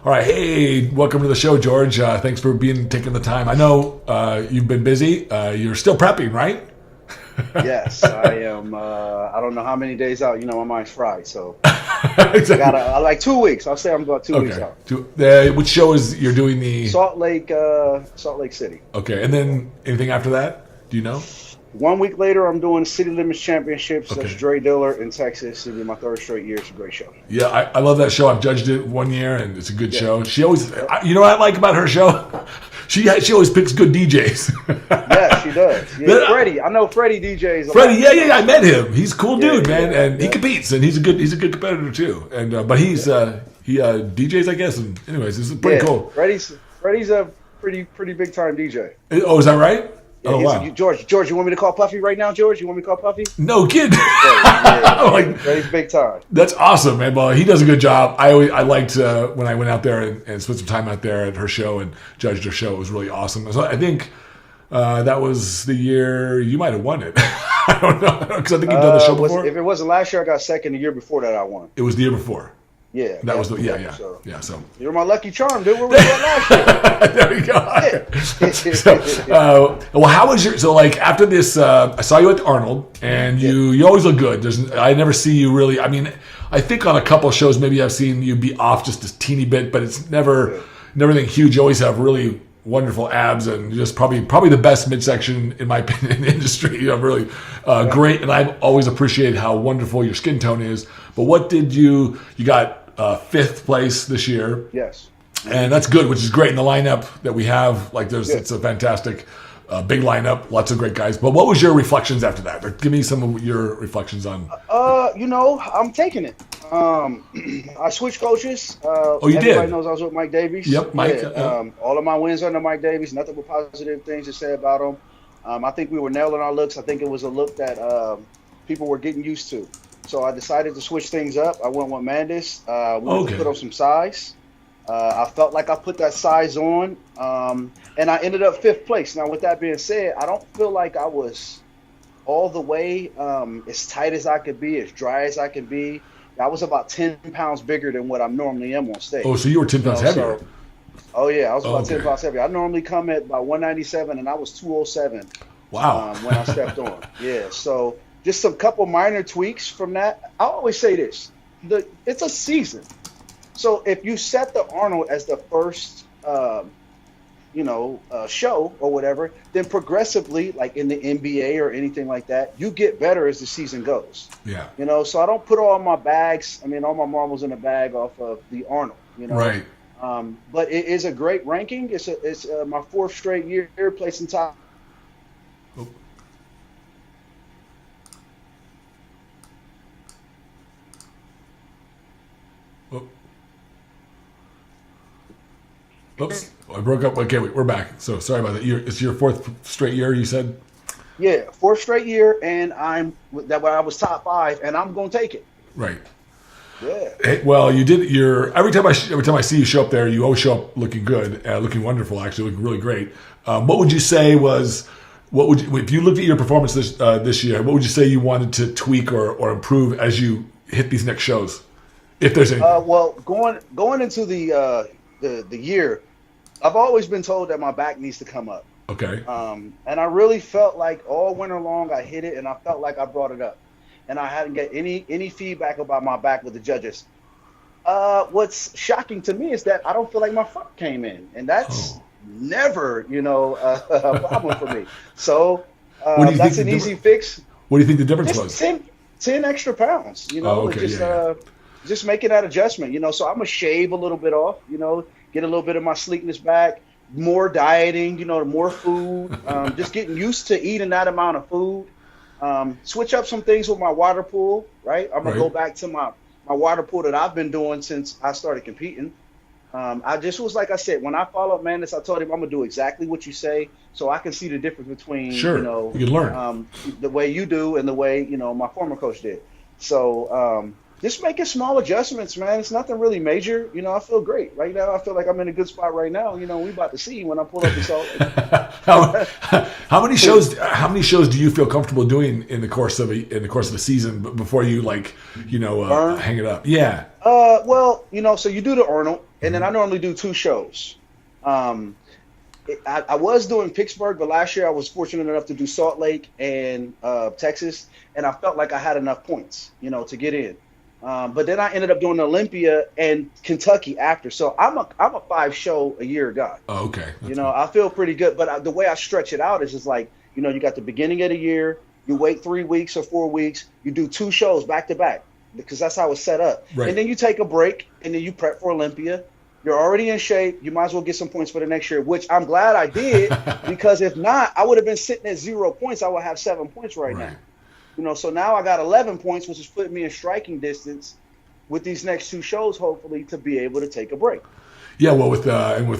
All right, hey, welcome to the show, George. Thanks for taking the time. I know you've been busy. You're still prepping, right? Yes, I am. I don't know how many days out. My mind's fried, so Exactly. I like 2 weeks. I'll say I'm about 2 weeks out. Which show is you're doing the Salt Lake City. Okay, and then anything after that? Do you know? 1 week later, I'm doing City Limits Championships. Okay. That's Dre Diller in Texas. It'll be my third straight year. It's a great show. Yeah, I love that show. I've judged it 1 year, and it's a good show. She always, you know what I like about her show? She always picks good DJs. Yeah, she does. Yeah, Freddie, I know Freddie DJs. Freddie, yeah, I met him. He's a cool dude, man, and he competes, and he's a good competitor too. And but he DJs, I guess. And anyways, this is pretty cool. Freddie's a pretty big time DJ. Oh, is that right? Yeah, wow. George, you want me to call Puffy right now, George? You want me to call Puffy? No kid. Freddie's big time. That's awesome, man. Well, he does a good job. I liked when I went out there and spent some time out there at her show and judged her show. It was really awesome. So I think that was the year you might have won it. I don't know, because I think you've done the show before. If it wasn't last year, I got second. The year before that, I won. It was the year before. Yeah, that was So you're my lucky charm, dude. Where were you at last year? There we go. Well, how was after this? I saw you at Arnold, and you always look good. I never see you really. I mean, I think on a couple of shows maybe I've seen you be off just a teeny bit, but it's never anything huge. You always have really wonderful abs and just probably the best midsection in my opinion in the industry. Really great, and I've always appreciated how wonderful your skin tone is. But what did you got? Fifth place this year. Yes. And that's good, which is great in the lineup that we have. It's a fantastic big lineup, lots of great guys. But what was your reflections after that? Give me some of your reflections on. I'm taking it. I switched coaches. You did? Everybody knows I was with Mike Davies. Yep, Mike. All of my wins under Mike Davies, nothing but positive things to say about him. I think we were nailing our looks. I think it was a look that people were getting used to. So I decided to switch things up. I went with Mandus. Wanted to put on some size. I felt like I put that size on, and I ended up fifth place. Now, with that being said, I don't feel like I was all the way as tight as I could be, as dry as I could be. I was about 10 pounds bigger than what I normally am on stage. Oh, so you were 10 pounds heavier. I was about 10 pounds heavier. I normally come at about 197, and I was 207. Wow. When I stepped on. Yeah, so just a couple minor tweaks from that. I always say this. It's a season. So if you set the Arnold as the first, show or whatever, then progressively, like in the NBA or anything like that, you get better as the season goes. Yeah. So I don't put all my marbles in a bag off of the Arnold, Right. But it is a great ranking. It's my fourth straight year placing top. Oh. Oh. Oops, I broke up. Okay, we're back. So sorry about that. It's your fourth straight year, you said? Yeah, fourth straight year, and I was top 5, and I'm going to take it. Right. Yeah. Hey, well, you did. Every time I see you show up there, you always show up looking good, looking wonderful. Actually, looking really great. What would you say was? If you looked at your performance this year, what would you say you wanted to tweak or improve as you hit these next shows, if there's any? Well, going into the year, I've always been told that my back needs to come up. Okay. And I really felt like all winter long I hit it, and I felt like I brought it up, and I hadn't get any feedback about my back with the judges. What's shocking to me is that I don't feel like my front came in, and that's never, a problem for me. So that's an easy fix. What do you think the difference was? 10 extra pounds, just making that adjustment, so I'm going to shave a little bit off, get a little bit of my sleekness back, more dieting, more food, just getting used to eating that amount of food, switch up some things with my water pool, right? I'm going to go back to my water pool that I've been doing since I started competing. I just was, like I said, when I followed Mandus, I told him I'm going to do exactly what you say so I can see the difference between, you can learn. The way you do and the way, my former coach did. So just making small adjustments, man. It's nothing really major. I feel great. Right now, I feel like I'm in a good spot right now. We about to see when I pull up the Salt Lake. How many shows do you feel comfortable doing in the course of the season before you hang it up? Yeah. So you do the Arnold. and then I normally do 2 shows. I was doing Pittsburgh, but last year I was fortunate enough to do Salt Lake and Texas, and I felt like I had enough points, to get in. But then I ended up doing Olympia and Kentucky after. So I'm a 5-show-a-year guy. Oh, okay. I feel pretty good. But the way I stretch it out is just like, you got the beginning of the year, you wait 3 weeks or 4 weeks, you do 2 shows back to back because that's how it's set up. Right. And then you take a break, and then you prep for Olympia. You're already in shape. You might as well get some points for the next year, which I'm glad I did because if not, I would have been sitting at 0 points. I would have 7 points right now. So now I got 11 points, which is putting me in striking distance with these next 2 shows, hopefully, to be able to take a break. Yeah, well, with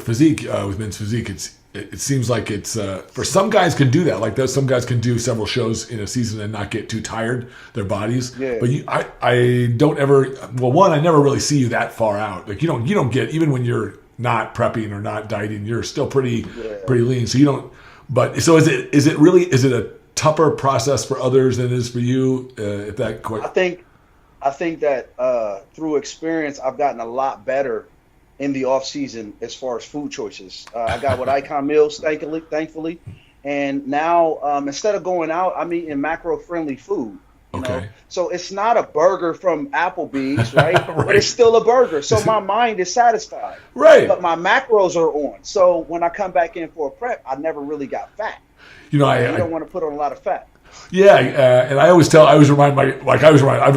Physique, with men's Physique, it seems like it's for some guys can do that. Like some guys can do several shows in a season and not get too tired, their bodies. Yeah. But I don't ever. Well, one, I never really see you that far out. Like you don't get, even when you're not prepping or not dieting, you're still pretty lean. So you don't. But so is it really a tougher process for others than it is for you? If that quite. I think that through experience, I've gotten a lot better in the off season as far as food choices. I got what Icon meals, thankfully, and now instead of going out, I'm eating macro friendly food. Okay. So it's not a burger from Applebee's, right? Right. But it's still a burger. So my mind is satisfied. Right. But my macros are on. So when I come back in for a prep, I never really got fat. You don't want to put on a lot of fat. Yeah, and I've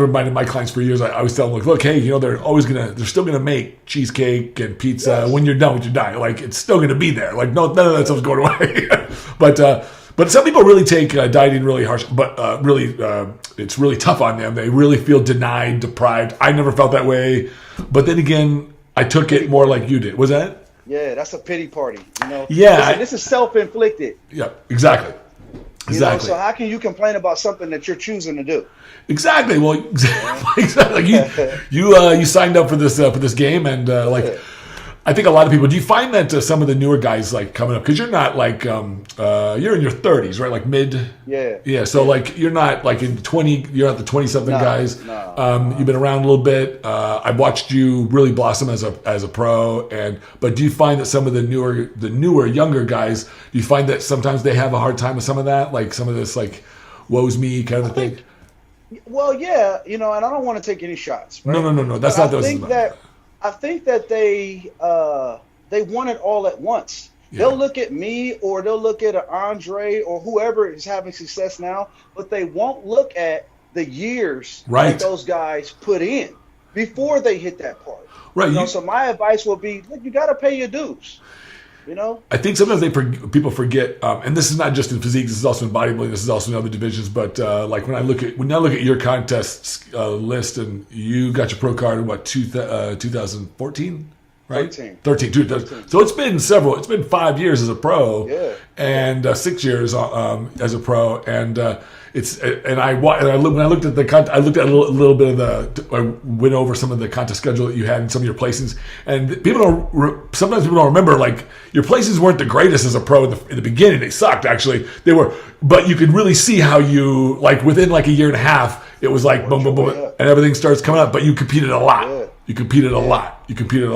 reminded my clients for years. I always tell them, like, look, hey, they're still gonna make cheesecake and pizza when you're done with your diet. Like, it's still gonna be there. Like, none of that stuff's going away. But some people really take dieting really harsh. But it's really tough on them. They really feel denied, deprived. I never felt that way. But then again, I took it more like you did. Was that? Yeah, that's a pity party. Yeah, this is self-inflicted. Yeah, exactly. Exactly. So how can you complain about something that you're choosing to do? Exactly. Well, exactly. You signed up for this game, and I think a lot of people. Do you find that some of the newer guys like coming up, because you're not like you're in your 30s, right? Like mid. Yeah. Yeah. So like you're not like in 20. You're not the 20-something guys. No. You've been around a little bit. I've watched you really blossom as a pro, but do you find that some of the newer younger guys, do you find that sometimes they have a hard time with some of that, like some of this like woe's me kind of thing? Well, yeah, and I don't want to take any shots. Right? No. That's not those. I think that they want it all at once. Yeah. They'll look at me or they'll look at an Andre or whoever is having success now, but they won't look at the years that those guys put in before they hit that part. Right. So my advice will be, look, you got to pay your dues. I think sometimes people forget, and this is not just in physique. This is also in bodybuilding. This is also in other divisions. But like when I look at your contests list, and you got your pro card in what 2014, right? 13. So it's been 5 years as a pro, and 6 years as a pro, and when I looked at the I looked at a little bit of I went over some of the contest schedule that you had and some of your placings, and sometimes people don't remember, like, your placings weren't the greatest as a pro in the beginning. They sucked, actually. They were, but you could really see how you, like, within like a year and a half, it was like boom, boom, boom, and everything starts coming up. But you competed a lot. Yeah. You competed a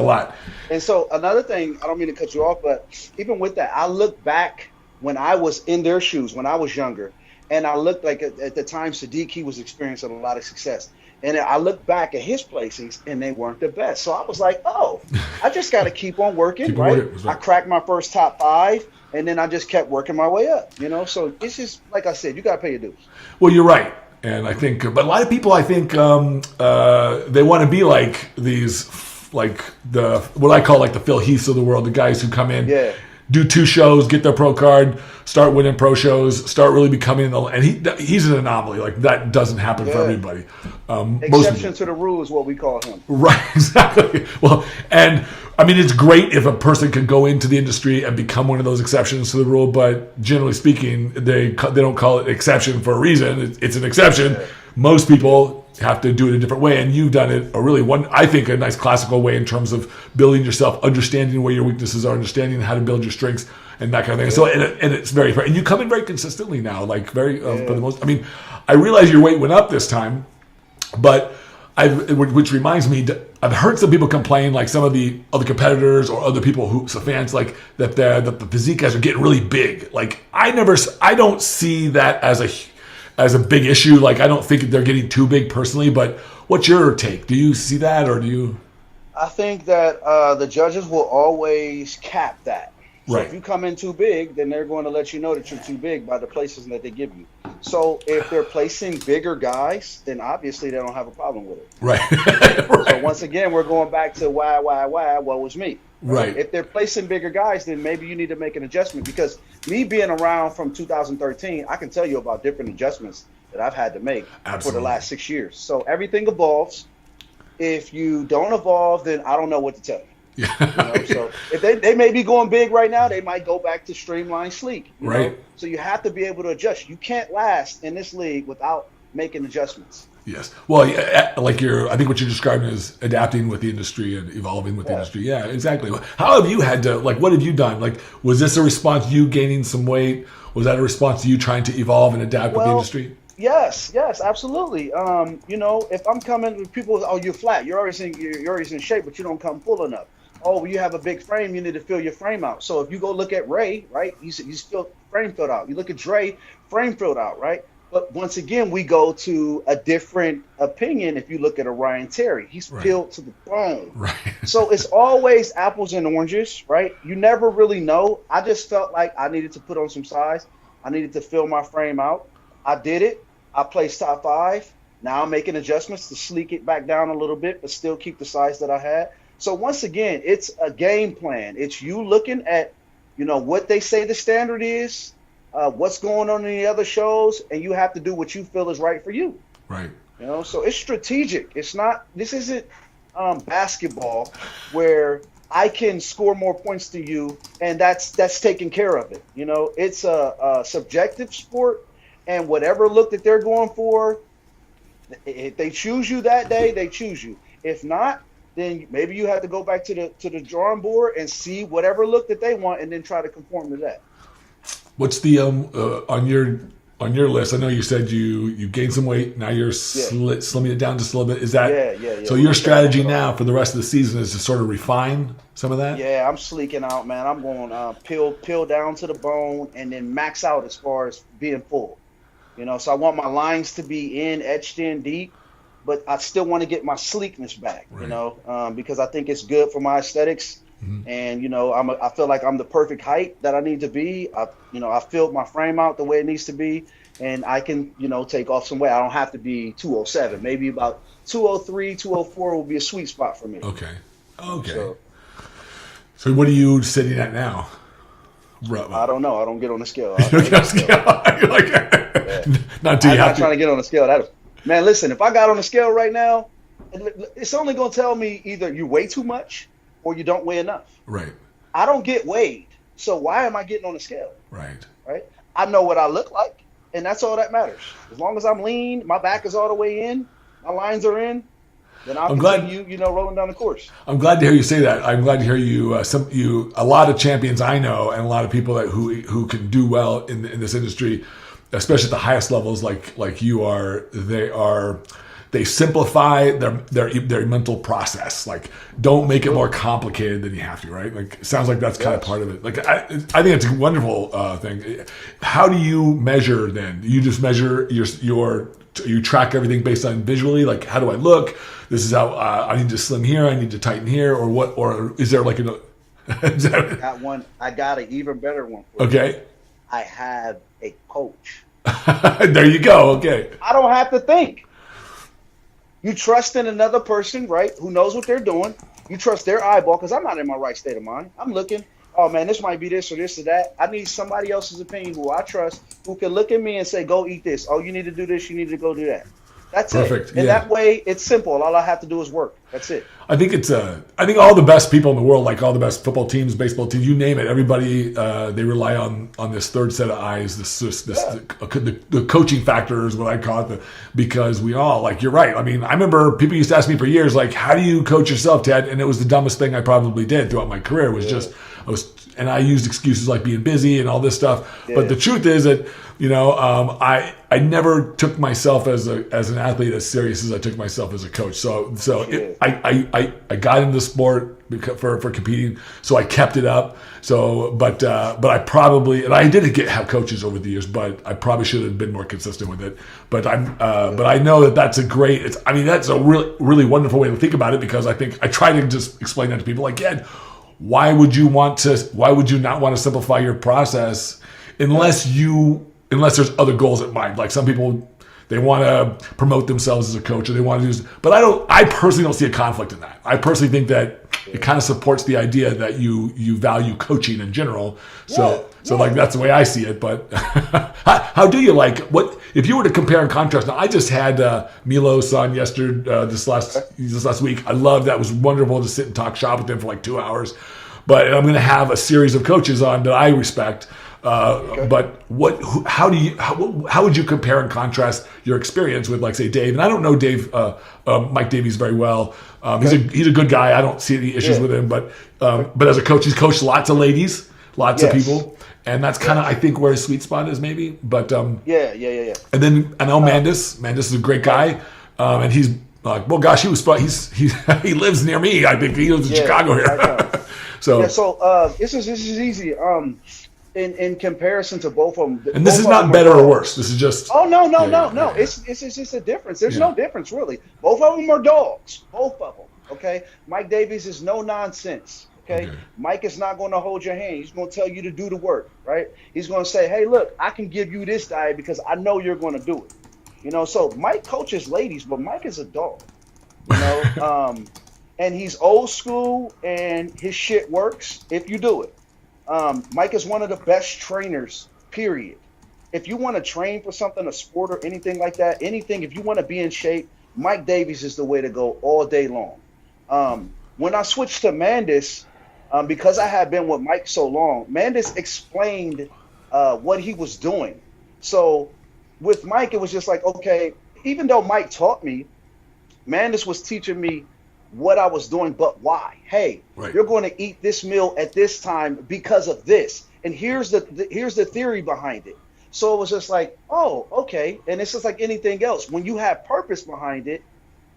lot. And so another thing, I don't mean to cut you off, but even with that, I look back when I was in their shoes when I was younger. And I looked like at the time Sadiq, he was experiencing a lot of success. And I looked back at his placings, and they weren't the best. So I was like, oh, I just got to keep on working, right? I cracked my first top 5, and then I just kept working my way up, So it's just, like I said, you got to pay your dues. Well, you're right. And I think, but a lot of people, I think, they want to be like these, like what I call like the Phil Heaths of the world, the guys who come in, do 2 shows, get their pro card, start winning pro shows, start really becoming and he's an anomaly. Like, that doesn't happen for everybody. Exception to the rule is what we call him. Right, exactly. Well, and I mean, it's great if a person can go into the industry and become one of those exceptions to the rule, but generally speaking, they don't call it exception for a reason. It's an exception. Yeah. Most people have to do it a different way, and you've done it I think a nice classical way in terms of building yourself, understanding where your weaknesses are, understanding how to build your strengths, and that kind of thing. So, and it's very, and you come in very consistently now, like very for the most. I mean, I realize your weight went up this time, but which reminds me, I've heard some people complain, like some of the other competitors or other people who, so fans, like that the physique guys are getting really big. Like I don't see that as a big issue. Like I don't think they're getting too big personally. But what's your take? Do you see that, or do you? I think that the judges will always cap that. So Right. if you come in too big, then they're going to let you know that you're too big by the places that they give you. So if they're placing bigger guys, then obviously they don't have a problem with it. Right. So once again, we're going back to why, what was me? Right. If they're placing bigger guys, then maybe you need to make an adjustment, because me being around from 2013, I can tell you about different adjustments that I've had to make for the last 6 years. So everything evolves. If you don't evolve, then I don't know what to tell you. Yeah. So if they may be going big right now, they might go back to streamline sleek. Right. Know? So you have to be able to adjust. You can't last in this league without making adjustments. Yes. Well, I think what you're describing is adapting with the industry and evolving with the industry. Yeah, exactly. How have you had to, like, what have you done? Like, was this a response to you gaining some weight? Was that a response to you trying to evolve and adapt with the industry? Yes, absolutely. If I'm coming with people, oh, you're flat, you're always in shape, but you don't come full enough. Oh, you have a big frame, you need to fill your frame out. So if you go look at Ray, right, he's still frame filled out. You look at Dre, frame filled out, right? But once again, we go to a different opinion. If you look at a Ryan Terry, he's filled to the bone. Right. So it's always apples and oranges, right? You never really know. I just felt like I needed to put on some size. I needed to fill my frame out. I did it. I placed top 5. Now I'm making adjustments to sleek it back down a little bit, but still keep the size that I had. So once again, it's a game plan. It's you looking at, what they say the standard is, what's going on in the other shows, and you have to do what you feel is right for you. Right. So it's strategic. This isn't basketball where I can score more points to you and that's taking care of it. It's a subjective sport, and whatever look that they're going for, if they choose you that day, they choose you. If not, then maybe you have to go back to the drawing board and see whatever look that they want, and then try to conform to that. What's the on your list? I know you said you gained some weight. Now you're slimming it down just a little bit. Is that So your strategy now for the rest of the season is to sort of refine some of that? Yeah, I'm sleeking out, man. I'm going peel down to the bone and then max out as far as being full. So I want my lines to be etched in deep, but I still want to get my sleekness back. Right. Because I think it's good for my aesthetics. Mm-hmm. And I feel like I'm the perfect height that I need to be. I filled my frame out the way it needs to be, and I can take off some weight. I don't have to be 207. Maybe about 203, 204 will be a sweet spot for me. Okay. So what are you sitting at now? I don't know. I don't get on the scale. Not too. I'm not trying to get on the scale. Man, listen. If I got on the scale right now, it's only going to tell me either you weigh too much or you don't weigh enough. Right. I don't get weighed, so why am I getting on the scale? Right. I know what I look like, and that's all that matters. As long as I'm lean, my back is all the way in, my lines are in, then I'll continue, rolling down the course. I'm glad to hear you say that. I'm glad to hear you. A lot of champions I know, and a lot of people who can do well in this industry, especially at the highest levels, like you are. They simplify their mental process. Like, don't make it more complicated than you have to, right? Like, it sounds like that's kind of part of it. Like, I think it's a wonderful thing. How do you measure then? You just measure you track everything based on visually? Like, how do I look? This is how I need to slim here, I need to tighten here, or what? Or is there like I got an even better one for you. Okay. I have a coach. There you go. Okay. I don't have to think. You trust in another person, right, who knows what they're doing. You trust their eyeball, because I'm not in my right state of mind. I'm looking, oh, man, this might be this or this or that. I need somebody else's opinion who I trust, who can look at me and say, go eat this. Oh, you need to do this. You need to go do that. That's perfect. It. And that way, it's simple. All I have to do is work. That's it. I think I think all the best people in the world, like all the best football teams, baseball teams, you name it, everybody, they rely on this third set of eyes, the coaching factor is what I call it, because we all, like, you're right. I mean, I remember people used to ask me for years, like, how do you coach yourself, Ted? And it was the dumbest thing I probably did throughout my career, was just, I used excuses like being busy and all this stuff. Yeah. But the truth is that, I never took myself as an athlete as serious as I took myself as a coach. So I got into the sport for competing, so I kept it up. So, but I probably, and I did have coaches over the years, but I probably should have been more consistent with it. But but I know that's that's a really, really wonderful way to think about it, because I think I try to just explain that to people. Again, why would you not want to simplify your process unless there's other goals in mind? Like some people, they want to promote themselves as a coach, or they want to do, but I personally don't see a conflict in that. I personally think that it kind of supports the idea that you value coaching in general. So like that's the way I see it. But how do you what if you were to compare and contrast? Now I just had Milos on yesterday, this last week. I loved that. It was wonderful to sit and talk shop with him for like 2 hours. But I'm going to have a series of coaches on that I respect. But how would you compare and contrast your experience with, like, say, Dave? And I don't know Dave, Mike Davies very well. He's a good guy. I don't see any issues with him. But as a coach, he's coached lots of ladies, lots of people, and that's kind of I think where his sweet spot is, maybe. But And then I know Mandus. Mandus is a great guy, and he's like, well, gosh, he lives near me. I think he lives in Chicago here. So this is easy. In comparison to both of them, and this is not better or worse. This is just no. It's just a difference. There's no difference really. Both of them are dogs. Both of them. Okay. Mike Davies is no nonsense. Okay. Mike is not going to hold your hand. He's going to tell you to do the work. Right. He's going to say, hey, look, I can give you this diet because I know you're going to do it. So Mike coaches ladies, but Mike is a dog. And he's old school, and his shit works if you do it. Mike is one of the best trainers, period. If you want to train for something, a sport or anything like that, if you want to be in shape, Mike Davies is the way to go all day long. When I switched to Mandus, because I had been with Mike so long, Mandus explained what he was doing. So with Mike, it was just like, okay, even though Mike taught me, Mandus was teaching me what I was doing, but why? Hey, you're going to eat this meal at this time because of this, and here's the theory behind it. So it was just like, oh, okay. And it's just like anything else. When you have purpose behind it,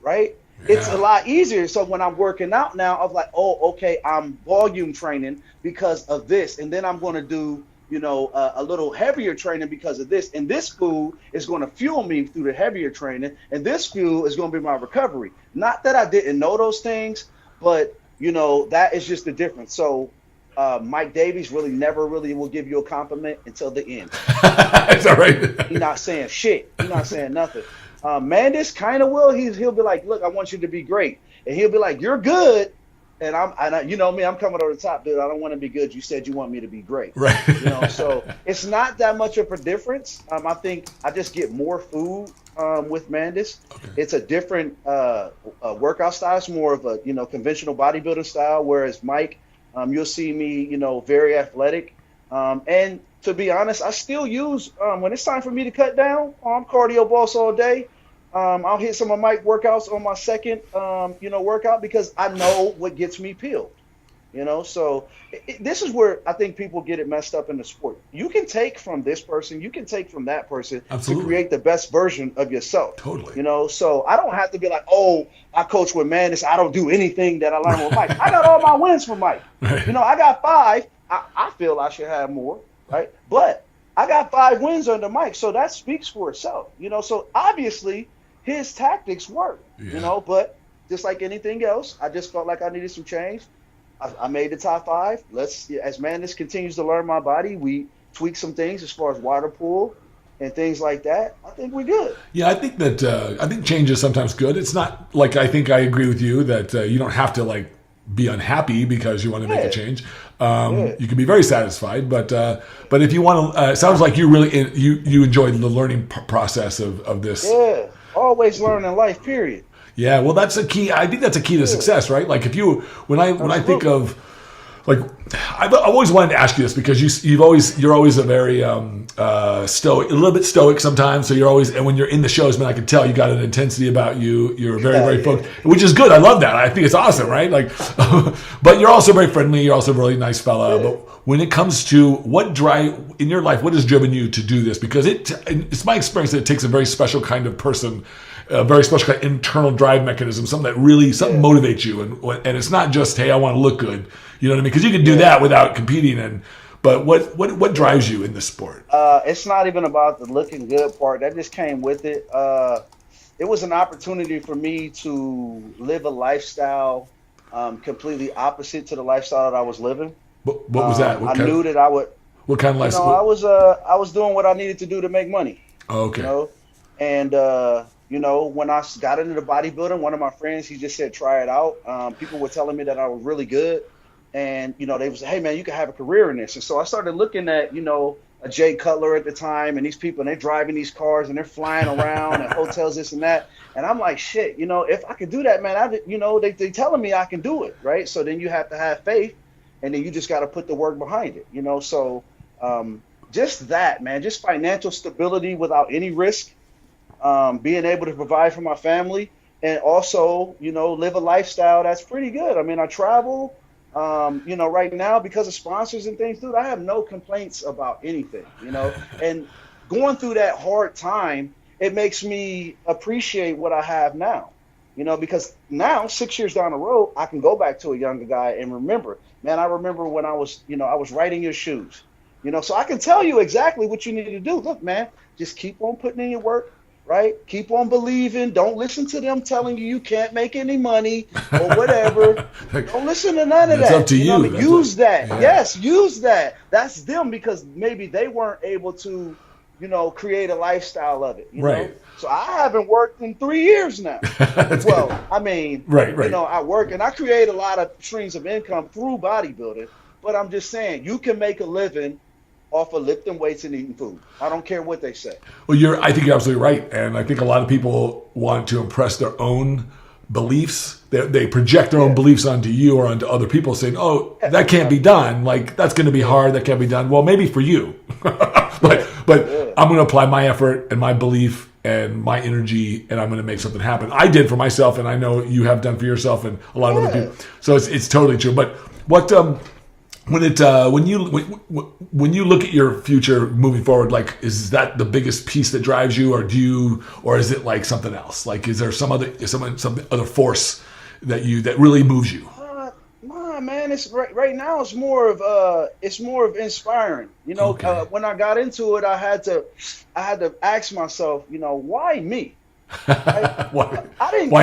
right? Yeah. It's a lot easier. So when I'm working out now, I'm like, oh, okay, I'm volume training because of this, and then I'm going to do a little heavier training because of this. And this food is going to fuel me through the heavier training. And this fuel is going to be my recovery. Not that I didn't know those things, but, that is just the difference. So Mike Davies never will give you a compliment until the end. That's all right. He's not saying shit. He's not saying nothing. Mandus kind of will. He'll be like, look, I want you to be great. And he'll be like, you're good. And you know me, I'm coming over the top, dude. I don't want to be good. You said you want me to be great. Right. So it's not that much of a difference. I think I just get more food with Mandus. Okay. It's a different workout style. It's more of a, conventional bodybuilding style. Whereas Mike, you'll see me, very athletic. And to be honest, I still use, when it's time for me to cut down, I'm cardio boss all day. I'll hit some of Mike workouts on my second, workout because I know what gets me peeled, So this is where I think people get it messed up in the sport. You can take from this person, you can take from that person to create the best version of yourself. Totally. So I don't have to be like, oh, I coach with Mandus, I don't do anything that I learned with Mike. I got all my wins from Mike. Right. I got 5. I feel I should have more, right? But I got 5 wins under Mike, so that speaks for itself. So obviously his tactics work, but just like anything else, I just felt like I needed some change. I made the top 5. As Mandus continues to learn my body, we tweak some things as far as water pool and things like that. I think we're good. Yeah, I think that change is sometimes good. It's not like, I think I agree with you that you don't have to be unhappy because you want to make a change. You can be very satisfied, but if you want to, it sounds like you really you enjoyed the learning process of this. Yeah. Always learn in life, period. Yeah, well, that's a key. I think that's a key to success, right? Like when I think of, I've always wanted to ask you this because you're always a very stoic, a little bit stoic sometimes. So you're always, and when you're in the shows, man, I can tell you got an intensity about you. You're very focused, which is good. I love that. I think it's awesome, right? Like, but you're also very friendly. You're also a really nice fella. Yeah. But when it comes to what drive in your life, what has driven you to do this? Because it's my experience that it takes a very special kind of person, a very special kind of internal drive mechanism, something that really motivates you, and it's not just, hey, I want to look good. You know what I mean? Because you can do that without competing. But what drives you in this sport? It's not even about the looking good part. That just came with it. It was an opportunity for me to live a lifestyle completely opposite to the lifestyle that I was living. What was that? Knew that I would. What kind of lifestyle? I was doing what I needed to do to make money. Oh, okay. You know? And when I got into the bodybuilding, one of my friends, he just said, try it out. People were telling me that I was really good. And, they was, hey, man, you can have a career in this. And so I started looking at, a Jay Cutler at the time, and these people, and they're driving these cars, and they're flying around and hotels, this and that. And I'm like, shit, if I could do that, man, they telling me I can do it, right? So then you have to have faith, and then you just got to put the work behind it, So just that, man, just financial stability without any risk, being able to provide for my family, and also, live a lifestyle that's pretty good. I mean, I travel. Right now, because of sponsors and things, dude, I have no complaints about anything, and going through that hard time, it makes me appreciate what I have now, because now 6 years down the road, I can go back to a younger guy and remember, man, I remember when I was riding your shoes, so I can tell you exactly what you need to do. Look, man, just keep on putting in your work. Right? Keep on believing. Don't listen to them telling you can't make any money or whatever. Don't listen to none of that. It's up to you. Use that. Yeah. Yes, use that. That's them because maybe they weren't able to, create a lifestyle of it. Right. Know? So I haven't worked in 3 years now. Well, good. I mean, right. I work and I create a lot of streams of income through bodybuilding. But I'm just saying, you can make a living off of lifting weights and eating food. I don't care what they say. Well, I think you're absolutely right. And I think a lot of people want to impress their own beliefs. They project their own beliefs onto you or onto other people saying, oh, that can't be done. Like, that's going to be hard. That can't be done. Well, maybe for you. but I'm going to apply my effort and my belief and my energy, and I'm going to make something happen. I did for myself, and I know you have done for yourself and a lot of other people. So it's totally true. But what... when you look at your future moving forward, like, is that the biggest piece that drives you, or is it like something else? Like, is there some other force that really moves you? Man, it's right now. It's more of inspiring. Okay. When I got into it, I had to ask myself, why me? Why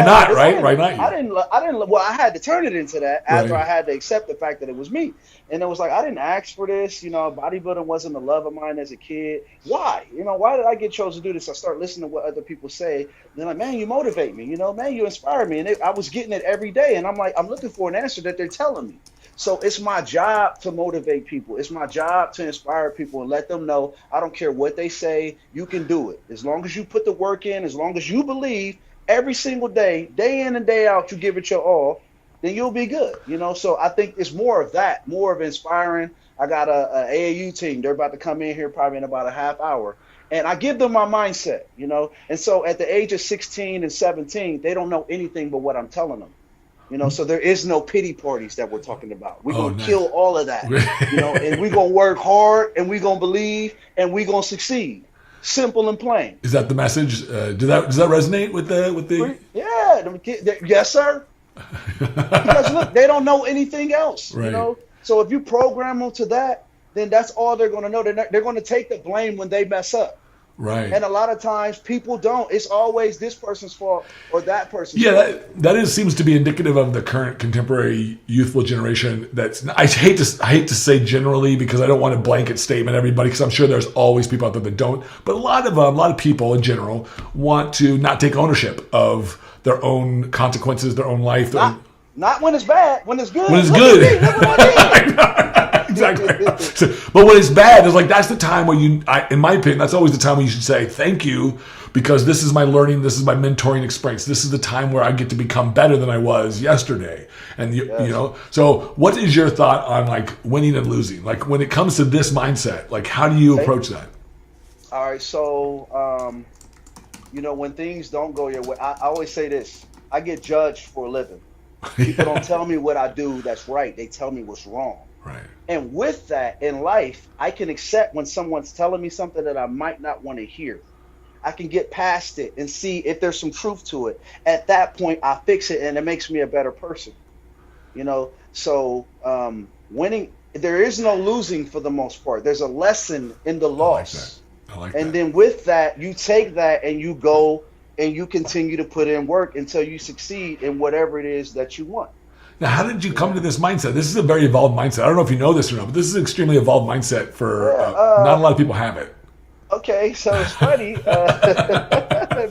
not? Right? Why not? I didn't. Well, I had to turn it into that after I had to accept the fact that it was me. And it was like, I didn't ask for this. Bodybuilding wasn't a love of mine as a kid. Why? Why did I get chosen to do this? I start listening to what other people say. And they're like, man, you motivate me. Man, you inspire me. And I was getting it every day. And I'm like, I'm looking for an answer that they're telling me. So it's my job to motivate people. It's my job to inspire people and let them know, I don't care what they say, you can do it. As long as you put the work in, as long as you believe every single day in and day out, you give it your all, then you'll be good. So I think it's more of that, more of inspiring. I got a AAU team. They're about to come in here probably in about a half hour. And I give them my mindset, And so at the age of 16 and 17, they don't know anything but what I'm telling them. So there is no pity parties that we're talking about. We're going to kill all of that, and we're going to work hard, and we're going to believe, and we're going to succeed. Simple and plain. Is that the message? Does that resonate with the? Yeah. Yes, sir. Because look, they don't know anything else, right. So if you program them to that, then that's all they're going to know. They're going to take the blame when they mess up. Right. And a lot of times people don't. It's always this person's fault or that person's fault. Yeah, that seems to be indicative of the current contemporary youthful generation. I hate to say generally because I don't want a blanket statement everybody, because I'm sure there's always people out there that don't. But a lot of people in general want to not take ownership of their own consequences, their own life. Not when it's bad. When it's good. When it's good. Look what I did. Exactly. But when it's bad, it's like that's the time where in my opinion, that's always the time when you should say thank you, because this is my learning, this is my mentoring experience. This is the time where I get to become better than I was yesterday. And you know, so what is your thought on like winning and losing? Like when it comes to this mindset, like how do you approach that? All right, so you know, when things don't go your way, I always say this: I get judged for a living. People don't tell me what I do that's right; they tell me what's wrong. Right. And with that in life, I can accept when someone's telling me something that I might not want to hear. I can get past it and see if there's some truth to it. At that point, I fix it, and it makes me a better person. You know, so winning, there is no losing for the most part. There's a lesson in the loss. I like and that. Then with that, you take that and you go and you continue to put in work until you succeed in whatever it is that you want. Now, how did you come to this mindset? This is a very evolved mindset. I don't know if you know this or not, but this is an extremely evolved mindset for not a lot of people have it. Okay, so it's funny.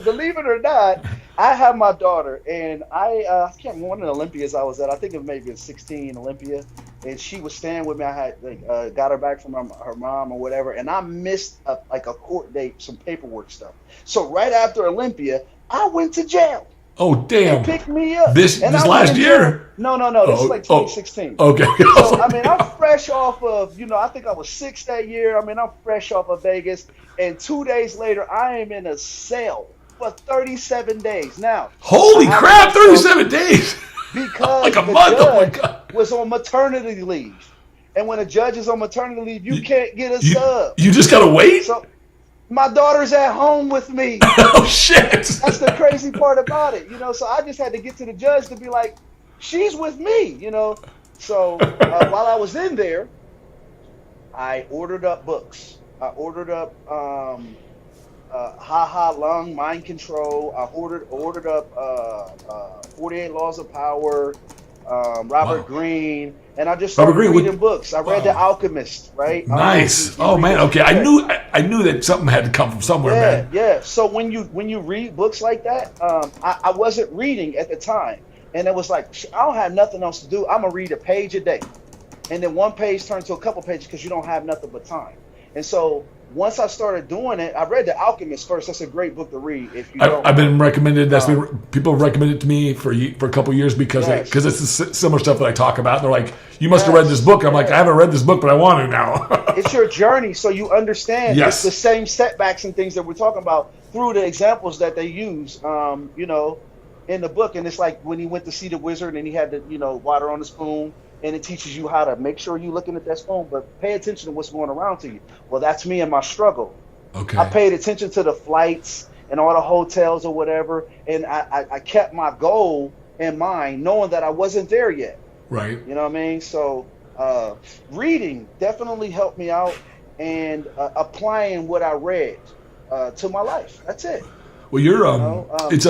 Believe it or not, I have my daughter, and I can't remember one of the Olympias I was at. I think it may have been 16 Olympia, and she was staying with me. I had got her back from her mom or whatever, and I missed a court date, some paperwork stuff. So right after Olympia, I went to jail. Oh, damn. They picked me up. This last year? No. This is like 2016. Okay. So, I mean, I'm fresh off of, I think I was 6 that year. I mean, I'm fresh off of Vegas. And 2 days later, I am in a cell for 37 days. Now. Holy crap, 37 days. Because like a the month. Oh, my judge God. was on maternity leave. And when a judge is on maternity leave, you can't get a sub. You just got to wait? So, my daughter's at home with me. Oh, shit. That's the crazy part about it, So I just had to get to the judge to be like, she's with me, So while I was in there, I ordered up books. I ordered up Lung, Mind Control. I ordered up 48 Laws of Power, Robert Greene. And I just started reading books. I read The Alchemist, right? Nice. Oh man. Okay. I knew that something had to come from somewhere, man. Yeah. So when you read books like that, I wasn't reading at the time, and it was like I don't have nothing else to do. I'm gonna read a page a day, and then one page turns to a couple pages because you don't have nothing but time. And so once I started doing it, I read The Alchemist first. That's a great book to read. If you I've been recommended. People have recommended it to me for a couple of years because it's the similar stuff that I talk about. They're like, "You must have read this book." I'm like, "I haven't read this book, but I want to now." It's your journey, so you understand it's the same setbacks and things that we're talking about through the examples that they use, in the book. And it's like when he went to see the wizard and he had the water on the spoon. And it teaches you how to make sure you're looking at that spoon, but pay attention to what's going around to you. Well, that's me and my struggle. Okay. I paid attention to the flights and all the hotels or whatever, and I kept my goal in mind, knowing that I wasn't there yet. Right. You know what I mean? So reading definitely helped me out, and applying what I read to my life. That's it. Well, you're it's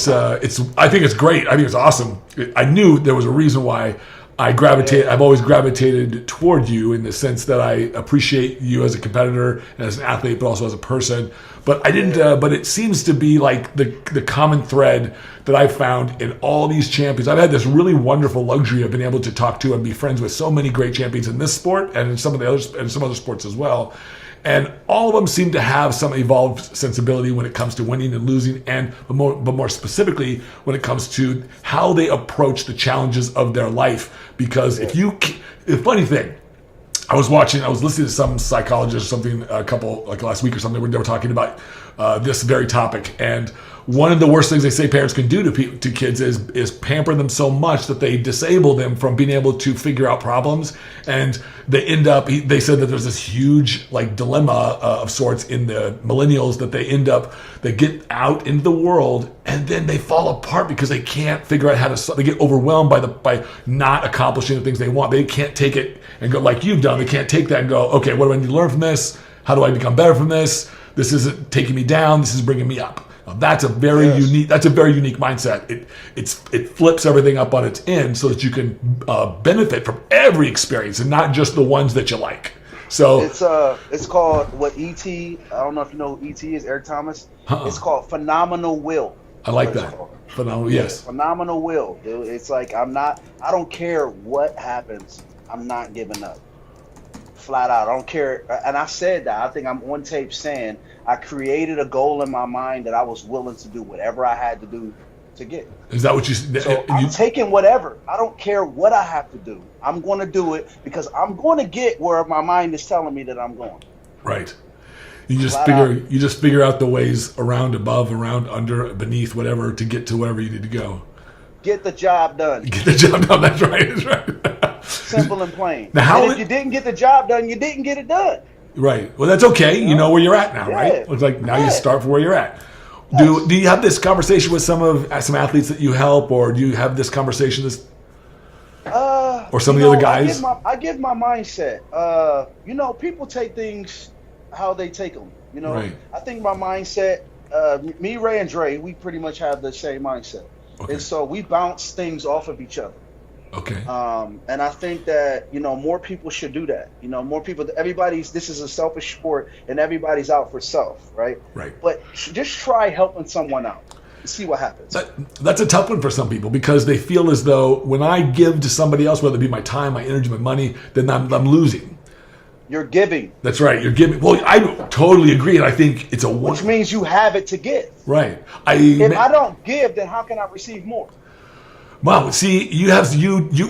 I think it's great. I think it's awesome. I knew there was a reason why I've always gravitated toward you in the sense that I appreciate you as a competitor and as an athlete, but also as a person. But I didn't. But it seems to be like the common thread that I've found in all these champions. I've had this really wonderful luxury of being able to talk to and be friends with so many great champions in this sport and in some other sports as well. And all of them seem to have some evolved sensibility when it comes to winning and losing, but more specifically when it comes to how they approach the challenges of their life. Because the funny thing, I was listening to some psychologist or something last week or something where they were talking about this very topic. And one of the worst things they say parents can do to kids is pamper them so much that they disable them from being able to figure out problems. And they said that there's this huge dilemma of sorts in the millennials that they get out into the world and then they fall apart because they can't figure out they get overwhelmed by not accomplishing the things they want. They can't take it and go like you've done. They can't take that and go, okay, what do I need to learn from this? How do I become better from this? This isn't taking me down. This is bringing me up. That's a very unique mindset. It flips everything up on its end so that you can benefit from every experience and not just the ones that you like. So it's called what I don't know if you know who E.T. is, Eric Thomas. It's called phenomenal will. I like that. Phenomenal, yes. Phenomenal will, dude. It's like I don't care what happens. I'm not giving up. flat out. I don't care. And I said that. I think I'm on tape saying I created a goal in my mind that I was willing to do whatever I had to do to get. Is that what you said? So I'm taking whatever. I don't care what I have to do. I'm going to do it because I'm going to get where my mind is telling me that I'm going. Right. You just figure out the ways around, above, around, under, beneath, whatever, to get to wherever you need to go. Get the job done. Get the job done. That's right. That's right. Simple and plain. Now, and if you didn't get the job done, you didn't get it done. Right. Well, that's okay. You know where you're at now, right? It's like now you start from where you're at. Do you have this conversation with some athletes that you help, or do you have this conversation or some of the other guys? I give my mindset. People take things how they take them. Right. I think my mindset. Me, Ray, and Dre, we pretty much have the same mindset, and so we bounce things off of each other. Okay. And I think that, more people should do that. More people, this is a selfish sport and everybody's out for self, right? Right. But just try helping someone out and see what happens. That's a tough one for some people because they feel as though when I give to somebody else, whether it be my time, my energy, my money, then I'm losing. You're giving. That's right. You're giving. Well, I totally agree. And I think it's which means you have it to give. Right. If I don't give, then how can I receive more? Wow, see, you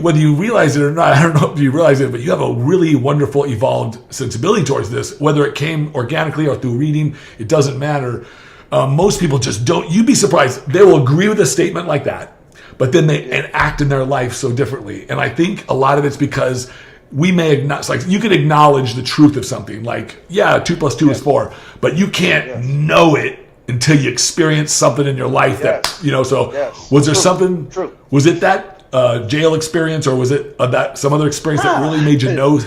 whether you realize it or not, I don't know if you realize it, but you have a really wonderful, evolved sensibility towards this. Whether it came organically or through reading, it doesn't matter. Most people just don't. You'd be surprised. They will agree with a statement like that, but then they act in their life so differently. And I think a lot of it's because we may acknowledge, like you can acknowledge the truth of something, like, 2 + 2 is 4, but you can't know it until you experience something in your life that, so was there something, was it that jail experience or was it that some other experience that really made you know?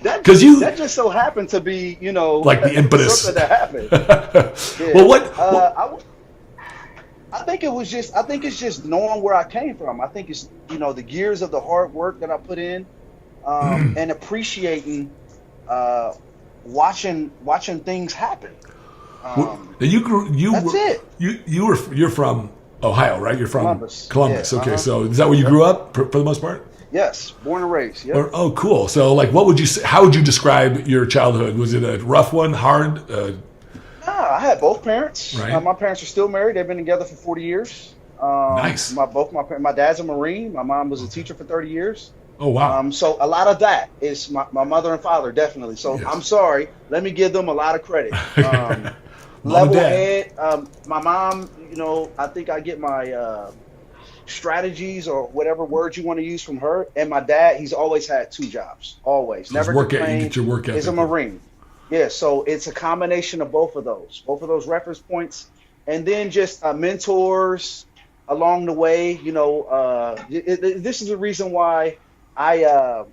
That just so happened to be, like the impetus. Something that happened. Well, I think it's just knowing where I came from. I think it's, the years of the hard work that I put in and appreciating watching things happen. You're from Ohio, right? You're from Columbus. Yeah, okay, so is that where you grew up for the most part? Yes, born and raised. Yep. Oh, cool. So, like, what would you say? How would you describe your childhood? Was it a rough one, hard? I had both parents. Right. My parents are still married. They've been together for 40 years. Nice. My dad's a Marine. My mom was a teacher for 30 years. Oh, wow. So a lot of that is my mother and father, definitely. So I'm sorry. Let me give them a lot of credit. Level head. My mom, I think I get my strategies or whatever words you want to use from her. And my dad, he's always had 2 jobs. Always. So never complained. You get your work ethic. He's a Marine. Yeah, so it's a combination of both of those reference points. And then just mentors along the way. This is the reason why I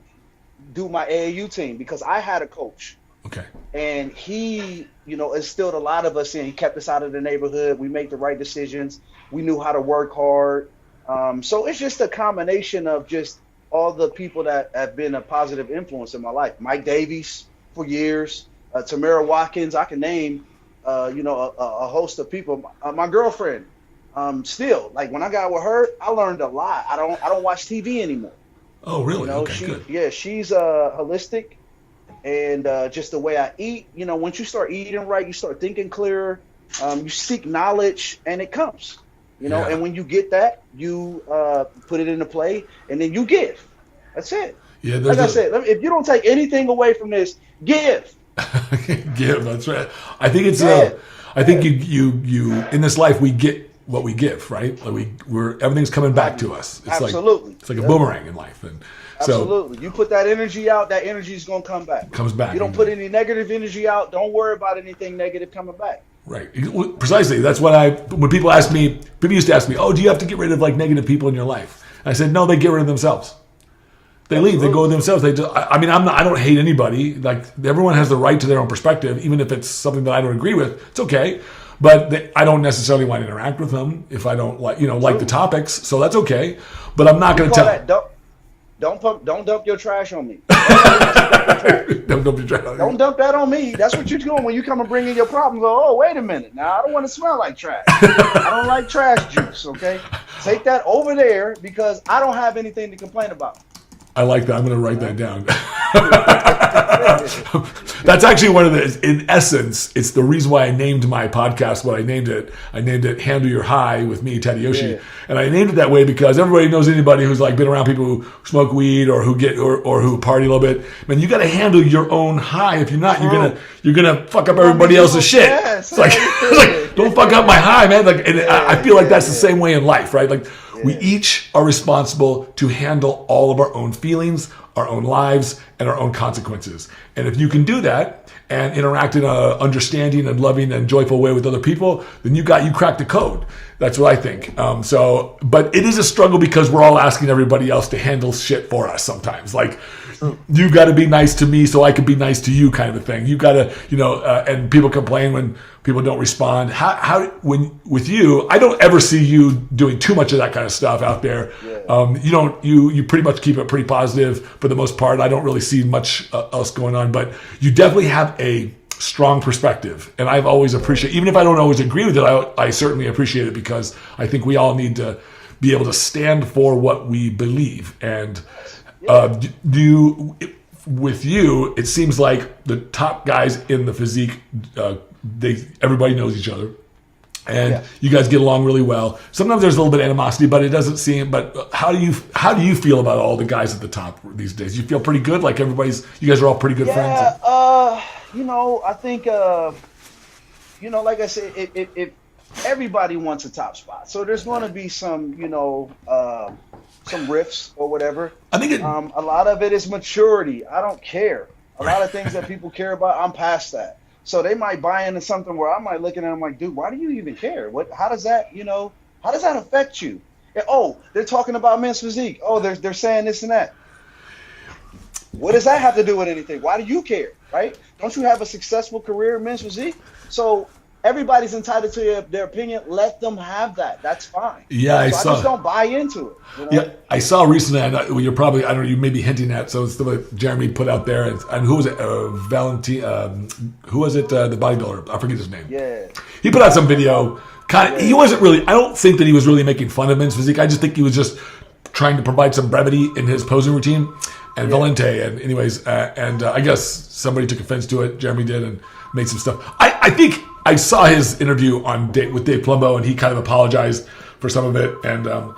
do my AAU team, because I had a coach. Okay. And he, instilled a lot of us in. He kept us out of the neighborhood. We make the right decisions. We knew how to work hard. So it's just a combination of just all the people that have been a positive influence in my life. Mike Davies for years, Tamara Watkins. I can name, a host of people. My girlfriend, still, like when I got with her, I learned a lot. I don't watch TV anymore. Oh, really? Okay, good. Yeah, she's holistic. And just the way I eat, once you start eating right, you start thinking clearer, you seek knowledge, and it comes, and when you get that, you put it into play, and then you give. That's it. Yeah, like I said, if you don't take anything away from this, give. Give, that's right. I think it's, I think you in this life, we get what we give, right? Like everything's coming back to us. It's absolutely. It's like a boomerang in life. And absolutely. You put that energy out, that energy is going to come back. Comes back. You don't put any negative energy out, don't worry about anything negative coming back. Right. Precisely. That's what when people used to ask me, oh, do you have to get rid of like negative people in your life? And I said, no, they get rid of themselves. They leave. They go with themselves. They just, I don't hate anybody. Like everyone has the right to their own perspective, even if it's something that I don't agree with. It's okay. But I don't necessarily want to interact with them if I don't like the topics. So that's okay. But I'm not going to tell. Don't dump your trash on me. Don't dump your trash. Don't dump that on me. That's what you're doing when you come and bring in your problems. Oh, wait a minute. Now I don't want to smell like trash. I don't like trash juice. Okay, take that over there because I don't have anything to complain about. I like that. I'm going to write that down. That's actually one of the, in essence, it's the reason why I named my podcast what I named it. I named it Handle Your High with me, Tadayoshi. Yeah. And I named it that way because everybody knows anybody who's like been around people who smoke weed or who get, or who party a little bit. Man, you got to handle your own high. If you're not, you're gonna fuck up everybody else's shit. It's like don't fuck up my high, man. Like, and I feel like that's the same way in life, right? Like we each are responsible to handle all of our own feelings, our own lives, and our own consequences. And if you can do that and interact in a understanding and loving and joyful way with other people, then you cracked the code. That's what I think. But it is a struggle because we're all asking everybody else to handle shit for us sometimes. Like, you got to be nice to me so I can be nice to you, kind of a thing. You got to, and people complain when people don't respond. When with you, I don't ever see you doing too much of that kind of stuff out there. Yeah. You pretty much keep it pretty positive for the most part. I don't really see much else going on, but you definitely have a strong perspective, and I've always appreciated, even if I don't always agree with it, I certainly appreciate it because I think we all need to be able to stand for what we believe. And with you, it seems like the top guys in the physique, everybody knows each other, and you guys get along really well. Sometimes there's a little bit of animosity, but it doesn't seem. But how do you feel about all the guys at the top these days? You feel pretty good, like you guys are all pretty good friends. I think, like I said, if everybody wants a top spot, so there's going to be some, some riffs or whatever. I think a lot of it is maturity. I don't care. A lot of things that people care about, I'm past that. So they might buy into something where I might look at them like, dude, why do you even care? How does that affect you? And, they're talking about men's physique. They're saying this and that. What does that have to do with anything? Why do you care, right? Don't you have a successful career in men's physique? So everybody's entitled to their opinion. Let them have that. That's fine. Yeah, I just don't buy into it. Yeah, I saw recently. You're probably, I don't know, you may be hinting at. So it's the what Jeremy put out there, and who was it? Valentin. Who was it? The bodybuilder. I forget his name. Yeah. He put out some video. He wasn't really. I don't think that he was really making fun of men's physique. I just think he was just trying to provide some brevity in his posing routine. And Valente, and anyways, I guess somebody took offense to it. Jeremy did, and made some stuff. I think I saw his interview with Dave Plumbo, and he kind of apologized for some of it. And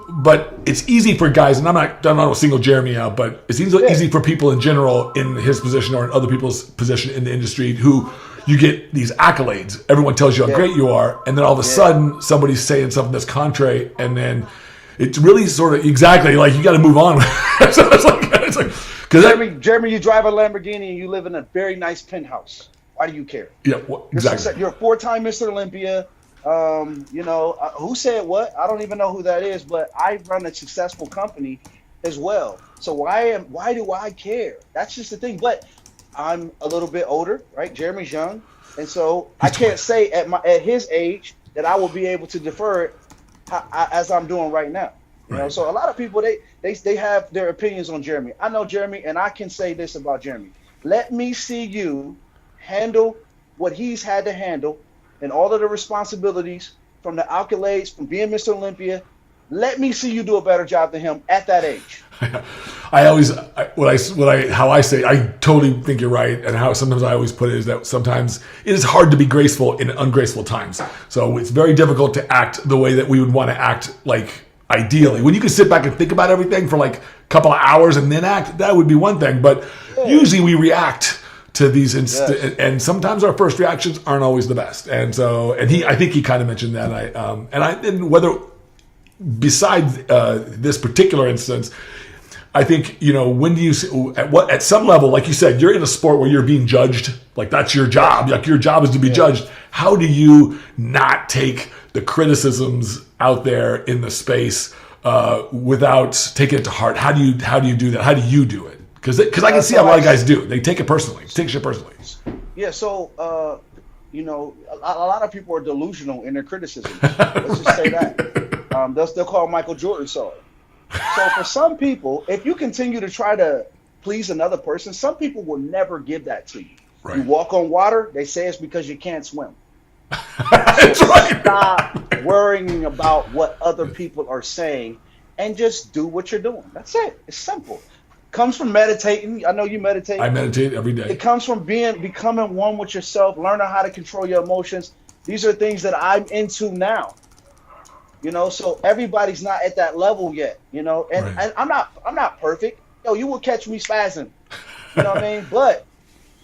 but it's easy for guys, and I'm not single Jeremy out, but it's easy for people in general in his position or in other people's position in the industry who you get these accolades. Everyone tells you how great you are, and then all of a sudden somebody's saying something that's contrary, and then it's really sort of exactly like you got to move on. So it's like because Jeremy, you drive a Lamborghini and you live in a very nice penthouse. Why do you care? Yeah, exactly. You're a 4-time Mr. Olympia. Who said what? I don't even know who that is, but I run a successful company as well. So why do I care? That's just the thing. But I'm a little bit older, right? Jeremy's young, and so I can't say at his age that I will be able to defer it as I'm doing right now. You know, so a lot of people they have their opinions on Jeremy. I know Jeremy, and I can say this about Jeremy. Let me see you handle what he's had to handle and all of the responsibilities from the accolades, from being Mr. Olympia. Let me see you do a better job than him at that age. I totally think you're right, and how sometimes I always put it is that sometimes it is hard to be graceful in ungraceful times. So it's very difficult to act the way that we would want to act, like ideally. When you can sit back and think about everything for like a couple of hours and then act, that would be one thing. But usually we react to these, and sometimes our first reactions aren't always the best. And so, I think he kind of mentioned that. And whether besides this particular instance, I think, when do you at some level, like you said, you're in a sport where you're being judged, like that's your job. Like your job is to be judged. How do you not take the criticisms out there in the space without taking it to heart? How do you do that? How do you do it? Because I can see how a lot of guys do. They take it personally. Take shit personally. Yeah. So a lot of people are delusional in their criticism. Let's just say that. They'll call Michael Jordan so. So for some people, if you continue to try to please another person, some people will never give that to you. Right. You walk on water, they say it's because you can't swim. That's right. Stop worrying about what other people are saying and just do what you're doing. That's it. It's simple. Comes from meditating. I know you meditate. I meditate every day. It comes from becoming one with yourself, learning how to control your emotions. These are things that I'm into now. So everybody's not at that level yet, and I'm not perfect. You will catch me spazzing. You know what I mean? But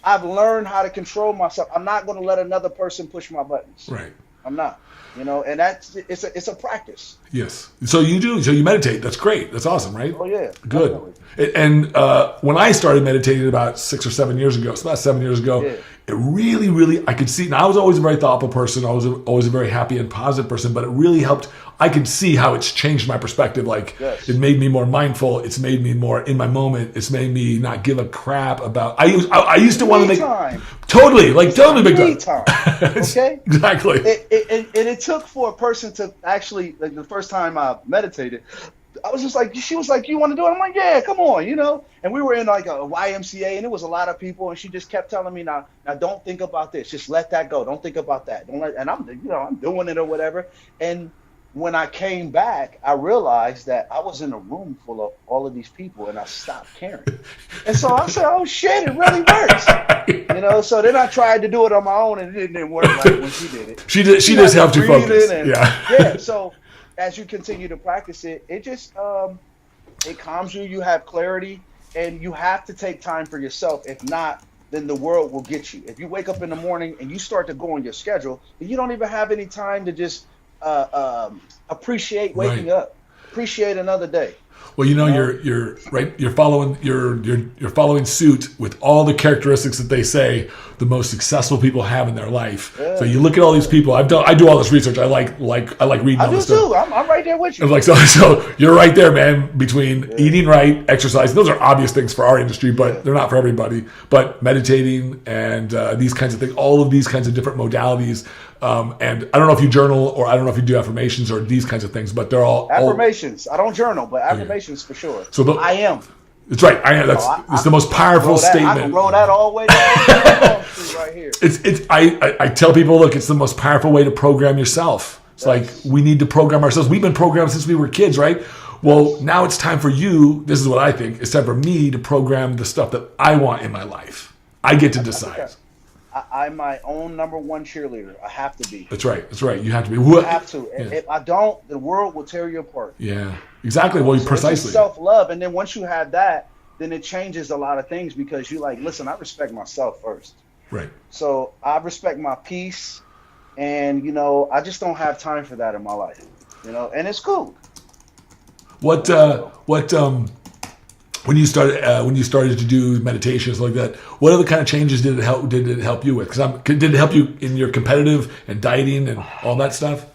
I've learned how to control myself. I'm not going to let another person push my buttons. Right. I'm not. And it's a practice. Yes. So you do. So you meditate. That's great. That's awesome, right? Oh yeah. Good. Definitely. And when I started meditating about 6 or 7 years ago, it's about 7 years ago, it really, really, I could see. Now I was always a very thoughtful person. I was always a very happy and positive person. But it really helped. I could see how it's changed my perspective. Like It made me more mindful. It's made me more in my moment. It's made me not give a crap about. I used to want to make time. Totally big time. Okay. Exactly. It took for a person to actually, like, the first time I meditated, I was just like, she was like, you want to do it? I'm like, yeah, come on, And we were in like a YMCA, and it was a lot of people, and she just kept telling me, now don't think about this. Just let that go. Don't think about that. And I'm doing it or whatever. And when I came back, I realized that I was in a room full of all of these people, and I stopped caring. And so I said, oh shit, it really works. So then I tried to do it on my own, and it didn't work like when she did it. She just helped you focus. So as you continue to practice it, it just it calms you. You have clarity, and you have to take time for yourself. If not, then the world will get you. If you wake up in the morning and you start to go on your schedule, you don't even have any time to just appreciate waking up, appreciate another day. Well, you're right. You're following suit with all the characteristics that they say the most successful people have in their life. Yeah. So you look at all these people. I do all this research. I like reading all this stuff. I do too. I'm right there with you. Like so you're right there, man. Between eating right, exercise. Those are obvious things for our industry, but they're not for everybody. But meditating and these kinds of things, all of these kinds of different modalities. And I don't know if you journal, or I don't know if you do affirmations or these kinds of things, but they're all affirmations. I don't journal, but affirmations for sure. So I am. It's right. I am. It's the most powerful statement. I can roll that all the way down right here. I tell people, look, it's the most powerful way to program yourself. It's like we need to program ourselves. We've been programmed since we were kids, right? Well, now it's time for you. This is what I think. It's time for me to program the stuff that I want in my life. I get to decide. I'm my own number one cheerleader. I have to be. That's right. You have to be. You have to. Yeah. If I don't, the world will tear you apart. Yeah, exactly. Well, precisely. Self-love, and then once you have that, then it changes a lot of things, because you like, listen, I respect myself first. Right. So I respect my peace, and I just don't have time for that in my life. And it's cool. When you started to do meditations like that, what other kind of changes did it help you with? Because did it help you in your competitive and dieting and all that stuff?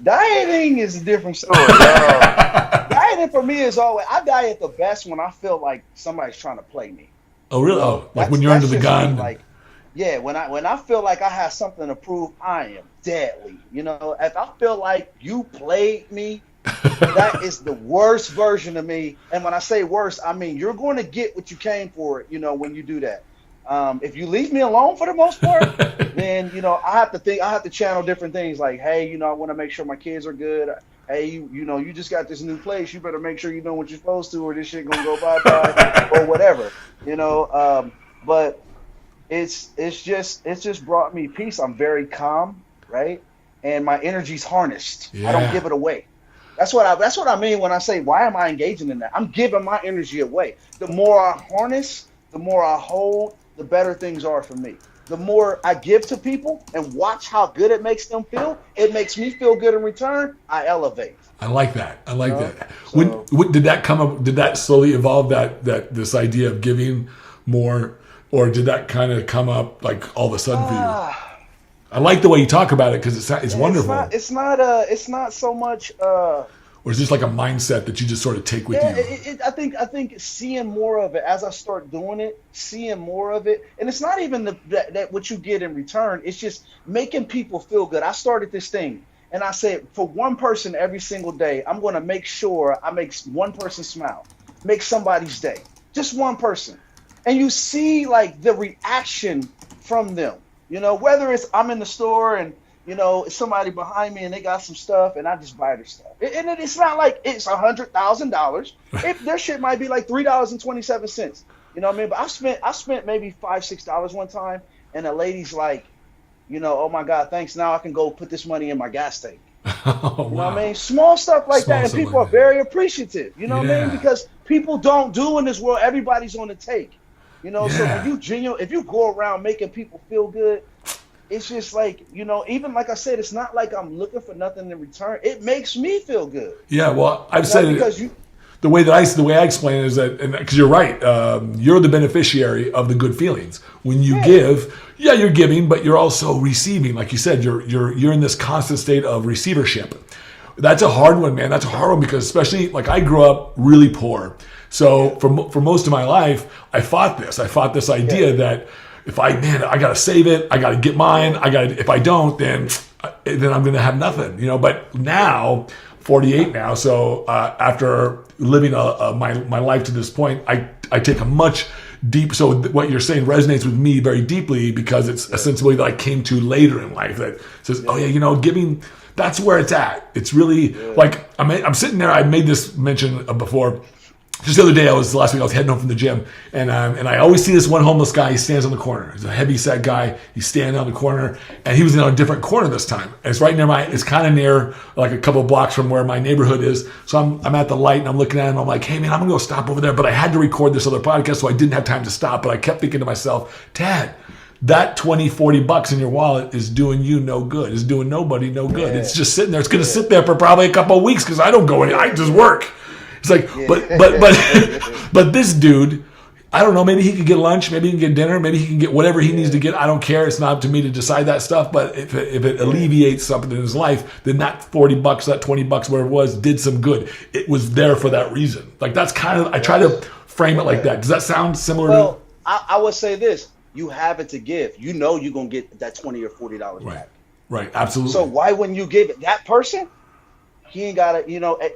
Dieting is a different story. Dieting for me is always, I diet the best when I feel like somebody's trying to play me. Oh really? Like when you're under the gun. When I feel like I have something to prove, I am deadly. If I feel like you played me, that is the worst version of me. And when I say worst, I mean you're going to get what you came for, when you do that. If you leave me alone for the most part, then I have to channel different things, like, hey, I want to make sure my kids are good. Hey, you just got this new place. You better make sure you know what you're supposed to, or this shit gonna go bye-bye or whatever. But it's just brought me peace. I'm very calm, right? And my energy's harnessed. Yeah. I don't give it away. That's what I mean when I say, why am I engaging in that? I'm giving my energy away. The more I harness, the more I hold, the better things are for me. The more I give to people and watch how good it makes them feel, it makes me feel good in return. I elevate. I like that. That. So, when did that come up? Did that slowly evolve? That this idea of giving more, or did that kind of come up like all of a sudden for you? I like the way you talk about it, because it's wonderful. It's not so much. Or is this like a mindset that you just sort of take with you? I think seeing more of it as I start doing it, seeing more of it, and it's not even that what you get in return. It's just making people feel good. I started this thing, and I said, for one person every single day, I'm going to make sure I make one person smile, make somebody's day, just one person, and you see like the reaction from them. Whether it's I'm in the store and somebody behind me and they got some stuff and I just buy their stuff. And it's not like it's $100,000. Their shit might be like $3.27. You know what I mean? But I spent maybe $5-6 one time, and the lady's like, oh my God, thanks. Now I can go put this money in my gas tank. Oh, you know what I mean? Small stuff like that, and people are very appreciative. You know what I mean? Because people don't do in this world. Everybody's on the take. So if you go around making people feel good, it's just like, even like I said, it's not like I'm looking for nothing in return. It makes me feel good. Yeah, well, I've said it. The way I explain it is that, because you're right, you're the beneficiary of the good feelings. When you give, you're giving, but you're also receiving. Like you said, you're in this constant state of receivership. That's a hard one, man. That's a hard one because especially like I grew up really poor. So for most of my life, I fought this idea that if I got to save it, I got to get mine. If I don't, then I'm going to have nothing, But now, 48 now, so after living my life to this point, I take a much deep. So what you're saying resonates with me very deeply because it's a sensibility that I came to later in life that says, giving. That's where it's at. It's really like I'm sitting there. I made this mention before. Just the other day, last week I was heading home from the gym, and I always see this one homeless guy. He stands on the corner. He's a heavy set guy. He's standing on the corner, and he was in a different corner this time. And it's right near it's kind of near like a couple of blocks from where my neighborhood is. So I'm at the light and I'm looking at him. I'm like, hey man, I'm gonna go stop over there. But I had to record this other podcast, so I didn't have time to stop. But I kept thinking to myself, Tad, that $20-$40 in your wallet is doing you no good. It's doing nobody no good. It's just sitting there. It's gonna sit there for probably a couple of weeks because I don't go anywhere. I just work. It's like, but this dude, I don't know, maybe he could get lunch, maybe he can get dinner, maybe he can get whatever he needs to get. I don't care. It's not up to me to decide that stuff. But if it alleviates something in his life, then that $40, that $20, whatever it was, did some good. It was there for that reason. Like that's kind of, I try to frame it like that. Does that sound similar? Well, I would say this. You have it to give. You're going to get that $20 or $40 back. Right, absolutely. So why wouldn't you give it? That person, he ain't got to,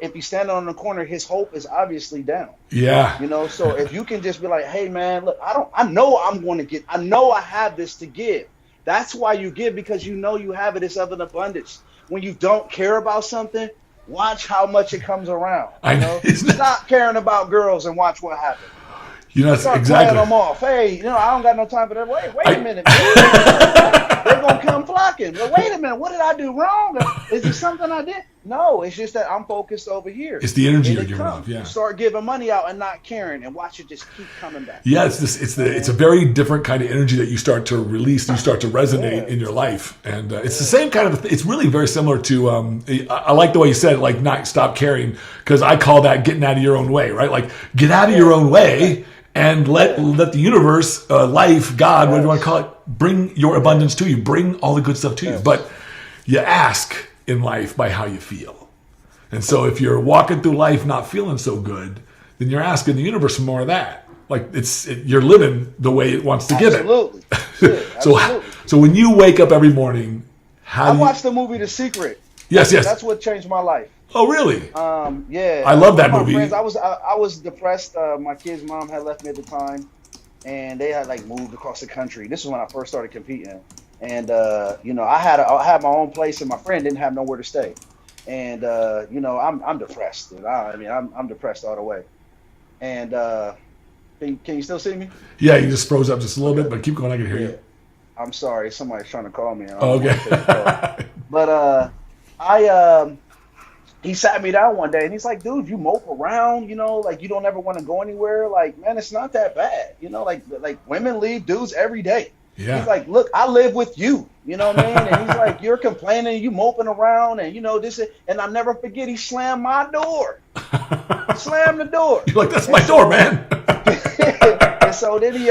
if he's standing on the corner, his hope is obviously down. Yeah. So if you can just be like, hey man, look, I know I have this to give. That's why you give, because you have it. It's of an abundance. When you don't care about something, watch how much it comes around. Stop caring about girls and watch what happens. Start exactly. Playing them off. Hey, I don't got no time for that. Wait a minute. They're gonna come flocking. Well, wait a minute. What did I do wrong? Is there something I did? No, it's just that I'm focused over here. It's the energy you're giving off. Yeah. You start giving money out and not caring, and watch it just keep coming back. Yeah, it's a very different kind of energy that you start to release. And you start to resonate in your life, and it's the same kind of. It's really very similar to. I like the way you said it, like not stop caring, because I call that getting out of your own way, right? Like get out of your own way. And let the universe, life, God, whatever you want to call it, bring your abundance to you. Bring all the good stuff to you. But you ask in life by how you feel. And so if you're walking through life not feeling so good, then you're asking the universe for more of that. Like you're living the way it wants to give it. Absolutely. So when you wake up every morning, I watched the movie The Secret. Yes. That's what changed my life. Oh, really? Yeah. I love that movie. Friends, I was depressed. My kid's mom had left me at the time, and they had moved across the country. This is when I first started competing, and I had my own place, and my friend didn't have nowhere to stay, and I'm depressed. I'm depressed all the way. And can you still see me? Yeah, you just froze up just a little bit, but keep going. I can hear you. I'm sorry, somebody's trying to call me. Okay. But he sat me down one day and he's like, dude, you mope around, you don't ever want to go anywhere. Like, man, it's not that bad. Like women leave dudes every day. Yeah. He's like, look, I live with you. You know what I mean? And he's like, you're complaining, you moping around and this. And I'll never forget, he slammed my door. Slammed the door. You're like, that's my door, man. And so then he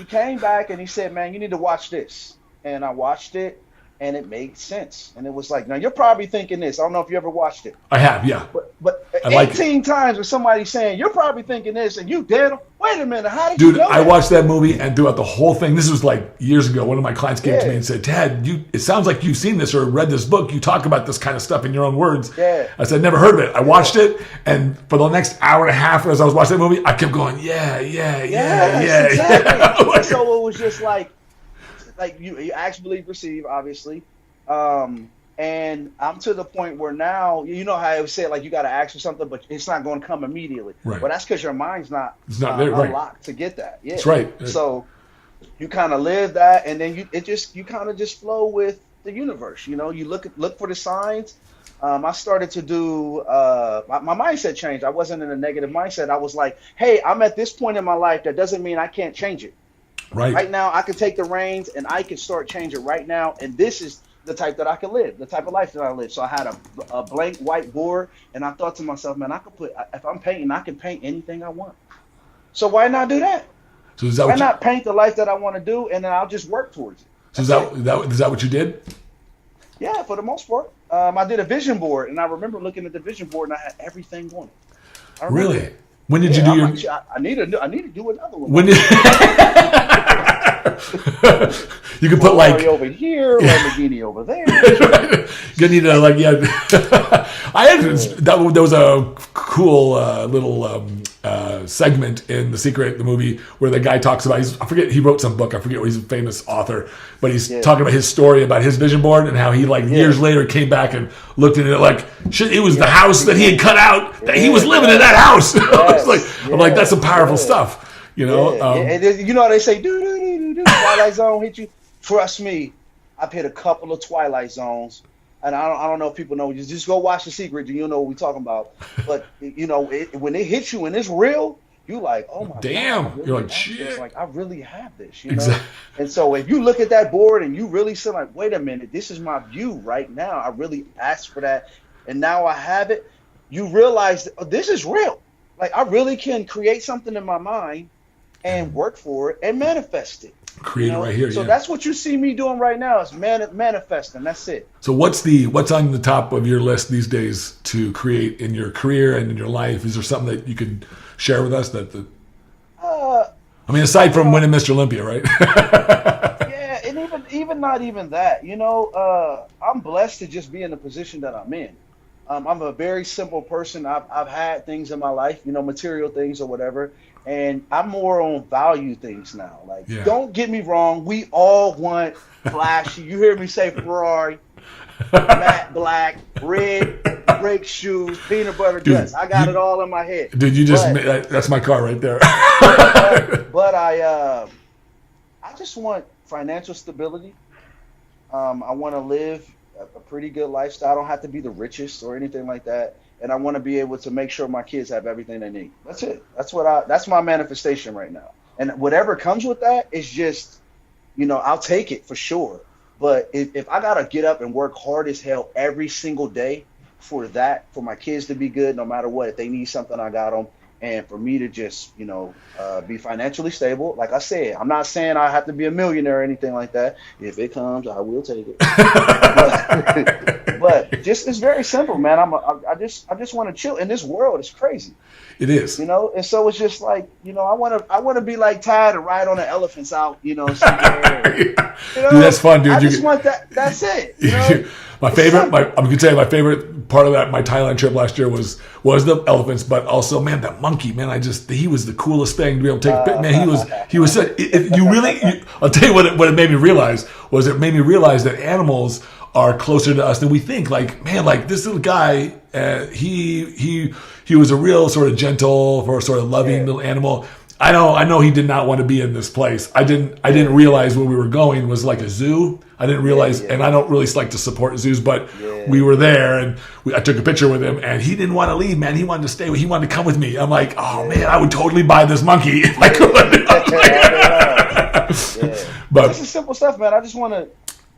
came back and he said, man, you need to watch this. And I watched it. And it made sense. And it was like, now you're probably thinking this. I don't know if you ever watched it. I have, yeah. But 18 times with somebody saying, you're probably thinking this, and you did. Wait a minute, how did you know that? I watched that movie, and throughout the whole thing, this was like years ago, one of my clients came to me and said, Tad, it sounds like you've seen this or read this book. You talk about this kind of stuff in your own words. Yeah. I said, never heard of it. I watched it, and for the next hour and a half as I was watching that movie, I kept going, yeah. Exactly. So it was just like you ask, believe, receive, obviously. And I'm to the point where now, you know how I would say, like, you got to ask for something, but it's not going to come immediately. Right. Well, that's because your mind's not there, unlocked to get that. Yeah. That's right. So you kind of live that, and then you kind of just flow with the universe. You know, you look for the signs. I started to do my mindset changed. I wasn't in a negative mindset. I was like, hey, I'm at this point in my life. That doesn't mean I can't change it. Right now, I can take the reins and I can start changing right now. And this is the type that I can live, the type of life that I live. So I had a blank white board, and I thought to myself, man, if I'm painting, I can paint anything I want. So why not do that? So is that why not paint the life that I want to do, and then I'll just work towards it? So is that what you did? Yeah, for the most part. I did a vision board, and I remember looking at the vision board, and I had everything on it. Really? When did you do your? I need to do another one. When did? You can put like over here, Lamborghini over there. You need to like there was a cool little segment in the movie where the guy talks about he wrote some book, I forget what, he's a famous author, but he's talking about his story about his vision board and how he years later came back and looked at it like shit, it was the house that he had cut out that he was living in that house. I'm like that's some powerful stuff. You know, and you know how they say, do Twilight Zone hit you. Trust me, I've hit a couple of Twilight Zones, and I don't know if people know. You just go watch The Secret, and you'll know what we're talking about. But you know, when it hits you and it's real, you like, oh my damn, God, you're like shit. Like I really have this, you know. And so if you look at that board and you really say like, wait a minute, this is my view right now. I really asked for that, and now I have it. You realize this is real. Like I really can create something in my mind and work for it and manifest it. Create it right here. So that's what you see me doing right now is manifesting. That's it. So what's on the top of your list these days to create in your career and in your life? Is there something that you could share with us I mean, aside from winning Mr. Olympia, right? Yeah, and even not even that. You know, I'm blessed to just be in the position that I'm in. I'm a very simple person. I've had things in my life, you know, material things or whatever, and I'm more on value things now. Like, don't get me wrong, we all want flashy. You hear me say Ferrari, matte black, red brake shoes, peanut butter guts. I got it all in my head. Dude, that's my car right there. but I just want financial stability. I want to live a pretty good lifestyle. I don't have to be the richest or anything like that, and I want to be able to make sure my kids have everything they need. That's it. That's my manifestation right now. And whatever comes with that is just, you know, I'll take it for sure. But if I gotta get up and work hard as hell every single day for my kids to be good, no matter what, if they need something, I got them. And for me to just, you know, be financially stable, like I said, I'm not saying I have to be a millionaire or anything like that. If it comes, I will take it. but just it's very simple, man. I just want to chill. In this world, it's crazy. It is, you know. And so it's just like, you know, I want to be like Tad and ride on the elephants out, you know. Somewhere. You know, dude, that's fun, dude. I just want that. That's it. You know? I'm gonna tell you my favorite part of my Thailand trip last year was the elephants, but also, man, that monkey, man, he was the coolest thing to be able to take a picture. Man, he was such, I'll tell you what it made me realize was it made me realize that animals are closer to us than we think. Like, man, like this little guy, he was a real sort of gentle, or sort of loving little animal. I know he did not want to be in this place. I didn't realize where we were going was like a zoo. I didn't realize, and I don't really like to support zoos, but we were there, and I took a picture with him, and he didn't want to leave, man. He wanted to stay. He wanted to come with me. I'm like, oh man, I would totally buy this monkey if I could. But this is simple stuff, man. I just want to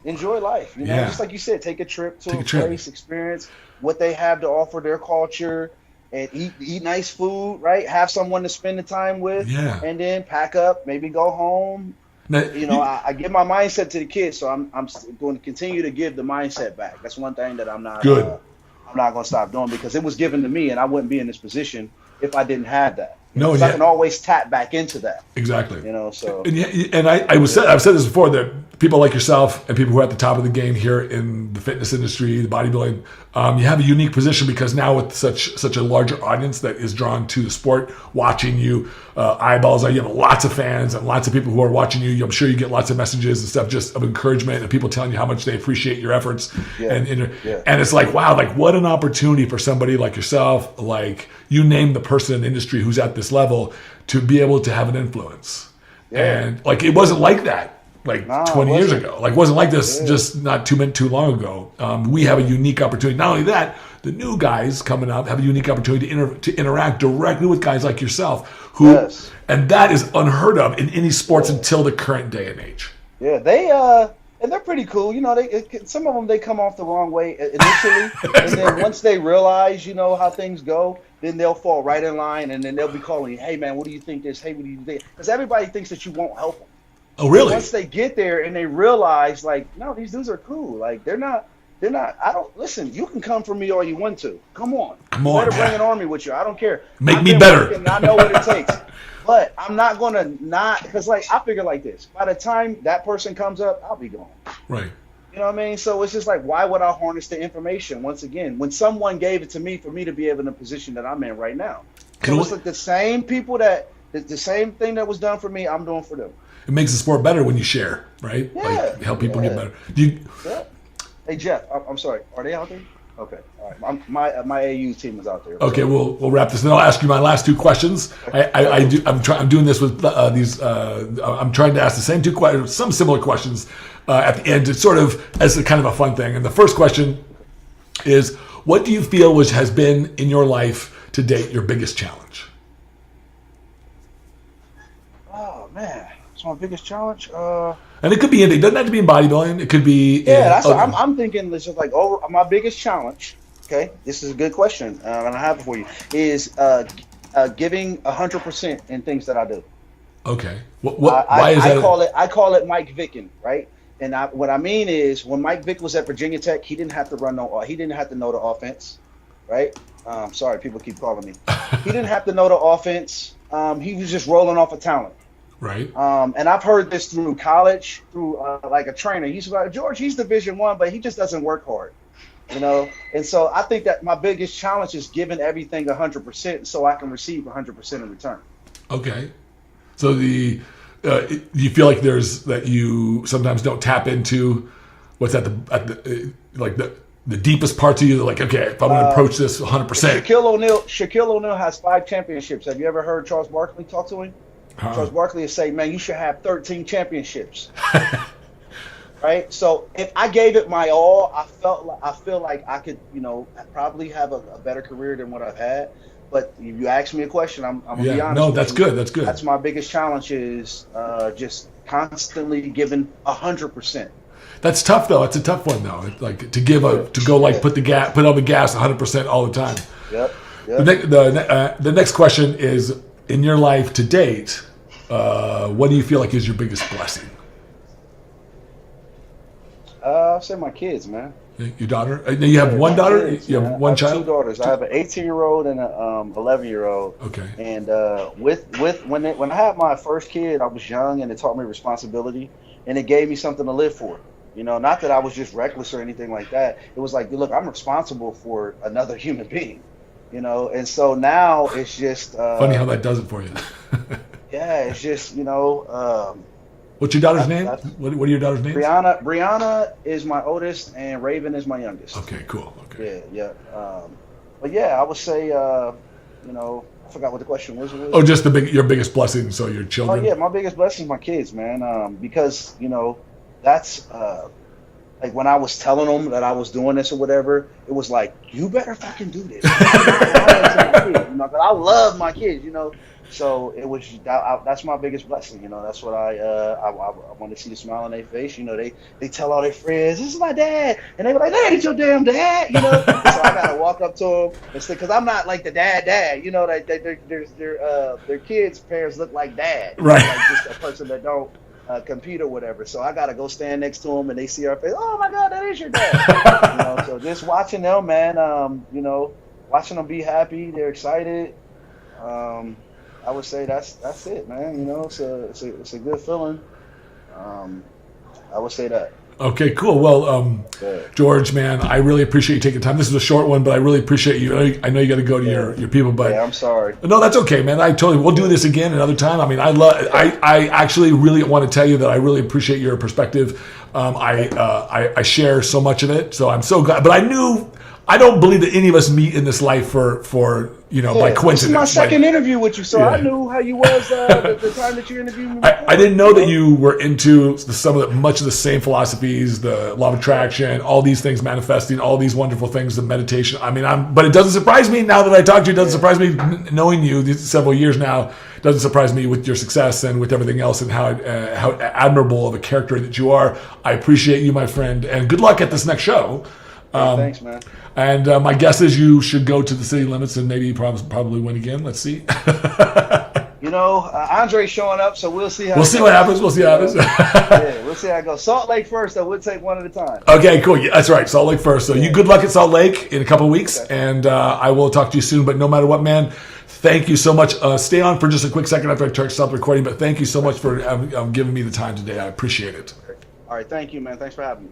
enjoy life. You know, just like you said, take a trip to a place, experience what they have to offer, their culture. And eat nice food, right? Have someone to spend the time with, and then pack up, maybe go home. Now, you know, I give my mindset to the kids, so I'm going to continue to give the mindset back. That's one thing that I'm not going to stop doing, because it was given to me, and I wouldn't be in this position if I didn't have that. So I can always tap back into that. Exactly. You know, so and I've said this before, that people like yourself and people who are at the top of the game here in the fitness industry, the bodybuilding, you have a unique position because now with such a larger audience that is drawn to the sport, watching you, eyeballs, you have lots of fans and lots of people who are watching you. I'm sure you get lots of messages and stuff just of encouragement and people telling you how much they appreciate your efforts. And it's like, wow, like what an opportunity for somebody like yourself, like you name the person in the industry who's at this level to be able to have an influence. And like it wasn't like that. Like 20 years ago. Like, wasn't like this just not too long ago. We have a unique opportunity. Not only that, the new guys coming up have a unique opportunity to interact directly with guys like yourself, who, and that is unheard of in any sports until the current day and age. Yeah, and they're pretty cool. You know, some of them, they come off the wrong way initially, and then once they realize, you know, how things go, then they'll fall right in line, and then they'll be calling you, hey, man, what do you think this? Hey, what do you think? Because everybody thinks that you won't help them. Oh, really? Once they get there and they realize, like, no, these dudes are cool. Like, they're not, listen, you can come for me all you want to. Come on. You better bring an army with you. I don't care. Make me better. I know what it takes. But I'm not going to because, like, I figure like this. By the time that person comes up, I'll be gone. Right. You know what I mean? So it's just like, why would I harness the information once again when someone gave it to me for me to be able in the position that I'm in right now? So it's like the same people the same thing that was done for me, I'm doing for them. It makes the sport better when you share, right? Yeah. Like help people get better. Hey Jeff, I'm sorry. Are they out there? Okay. All right. My AU team is out there. Okay, we'll wrap this. Then I'll ask you my last two questions. I'm doing this with these. I'm trying to ask the same two questions, some similar questions at the end. It's sort of as a kind of a fun thing. And the first question is, what do you feel has been in your life to date your biggest challenge? Oh man. My biggest challenge, and it could be anything. It doesn't have to be in bodybuilding. It could be. I'm thinking this is like my biggest challenge. Okay, this is a good question, and I have it for you. Is giving 100% in things that I do. Okay. Why is that? I call it Mike Vicking, right? And what I mean is when Mike Vick was at Virginia Tech, he didn't have to he didn't have to know the offense, right? Sorry, people keep calling me. He didn't have to know the offense. He was just rolling off of talent. Right. And I've heard this through college, through like a trainer. He's like, George, he's Division I, but he just doesn't work hard, you know? And so I think that my biggest challenge is giving everything 100% so I can receive 100% in return. Okay. So you feel like that you sometimes don't tap into what's at the deepest parts of you, like, okay, if I'm going to approach this 100%. Shaquille O'Neal has 5 championships. Have you ever heard Charles Barkley talk to him? Charles Barkley would say, man, you should have 13 championships. Right? So if I gave it my all, I feel like I could, you know, probably have a better career than what I've had. But if you ask me a question, I'm going to be honest. No, that's good. That's good. That's my biggest challenge is just constantly giving 100%. That's tough, though. It's a tough one, though. It's like put on the gas 100% all the time. Yep. The next question is, in your life to date, what do you feel like is your biggest blessing? I'll say my kids, man. Your daughter? You have one daughter? Kids, you have one child? 2 daughters. I have an 18-year-old and an 11-year-old. Okay. And when I had my first kid, I was young, and it taught me responsibility, and it gave me something to live for. You know, not that I was just reckless or anything like that. It was like, look, I'm responsible for another human being. You know, and so now it's just funny how that does it for you. Yeah, it's just, you know. What's your daughter's name? What are your daughter's names? Brianna is my oldest, and Raven is my youngest. Okay, cool. Okay. Yeah. But yeah, I would say, you know, I forgot what the question was. Oh, just your biggest blessing, so your children. Oh yeah, my biggest blessing is my kids, man. Because you know, that's like when I was telling them that I was doing this or whatever, it was like, you better fucking do this. You know, 'cause I love my kids, you know. So it was that's my biggest blessing, you know. That's what I want to see the smile on their face. You know, they tell all their friends, "This is my dad," and they were like, "That ain't your damn dad," you know. So I gotta walk up to them and say, because I'm not like the dad, you know. Their kids' parents look like dad, right? Like just a person that don't compete or whatever. So I gotta go stand next to them, and they see our face. Oh my God, that is your dad. You know, so just watching them, man. You know, watching them be happy, they're excited. I would say that's it, man. You know, it's a good feeling. I would say that. Okay, cool. Well, George, man, I really appreciate you taking time. This is a short one, but I really appreciate you. I know you got to go to your people, but I'm sorry. No, that's okay, man. We'll do this again another time. I mean, I actually really want to tell you that I really appreciate your perspective. I share so much of it, so I'm so glad. But I don't believe that any of us meet in this life for by coincidence. This is my second interview with you, so I knew how you was the time that you interviewed me. I didn't know that you were into much of the same philosophies, the law of attraction, all these things manifesting, all these wonderful things, the meditation. I mean, but it doesn't surprise me now that I talked to you. It doesn't surprise me knowing you these several years now. It doesn't surprise me with your success and with everything else and how admirable of a character that you are. I appreciate you, my friend, and good luck at this next show. Thanks, man. And my guess is you should go to the city limits and maybe probably win again. Let's see. Andre's showing up, so we'll see how. We'll see what happens. We'll see how it happens. We'll see how it goes. Salt Lake first, though. We'll take one at a time. Okay, cool. Yeah, that's right. Salt Lake first. So you good luck at Salt Lake in a couple of weeks, and I will talk to you soon. But no matter what, man, thank you so much. Stay on for just a quick second after I stop recording. But thank you so much for giving me the time today. I appreciate it. All right. Thank you, man. Thanks for having me.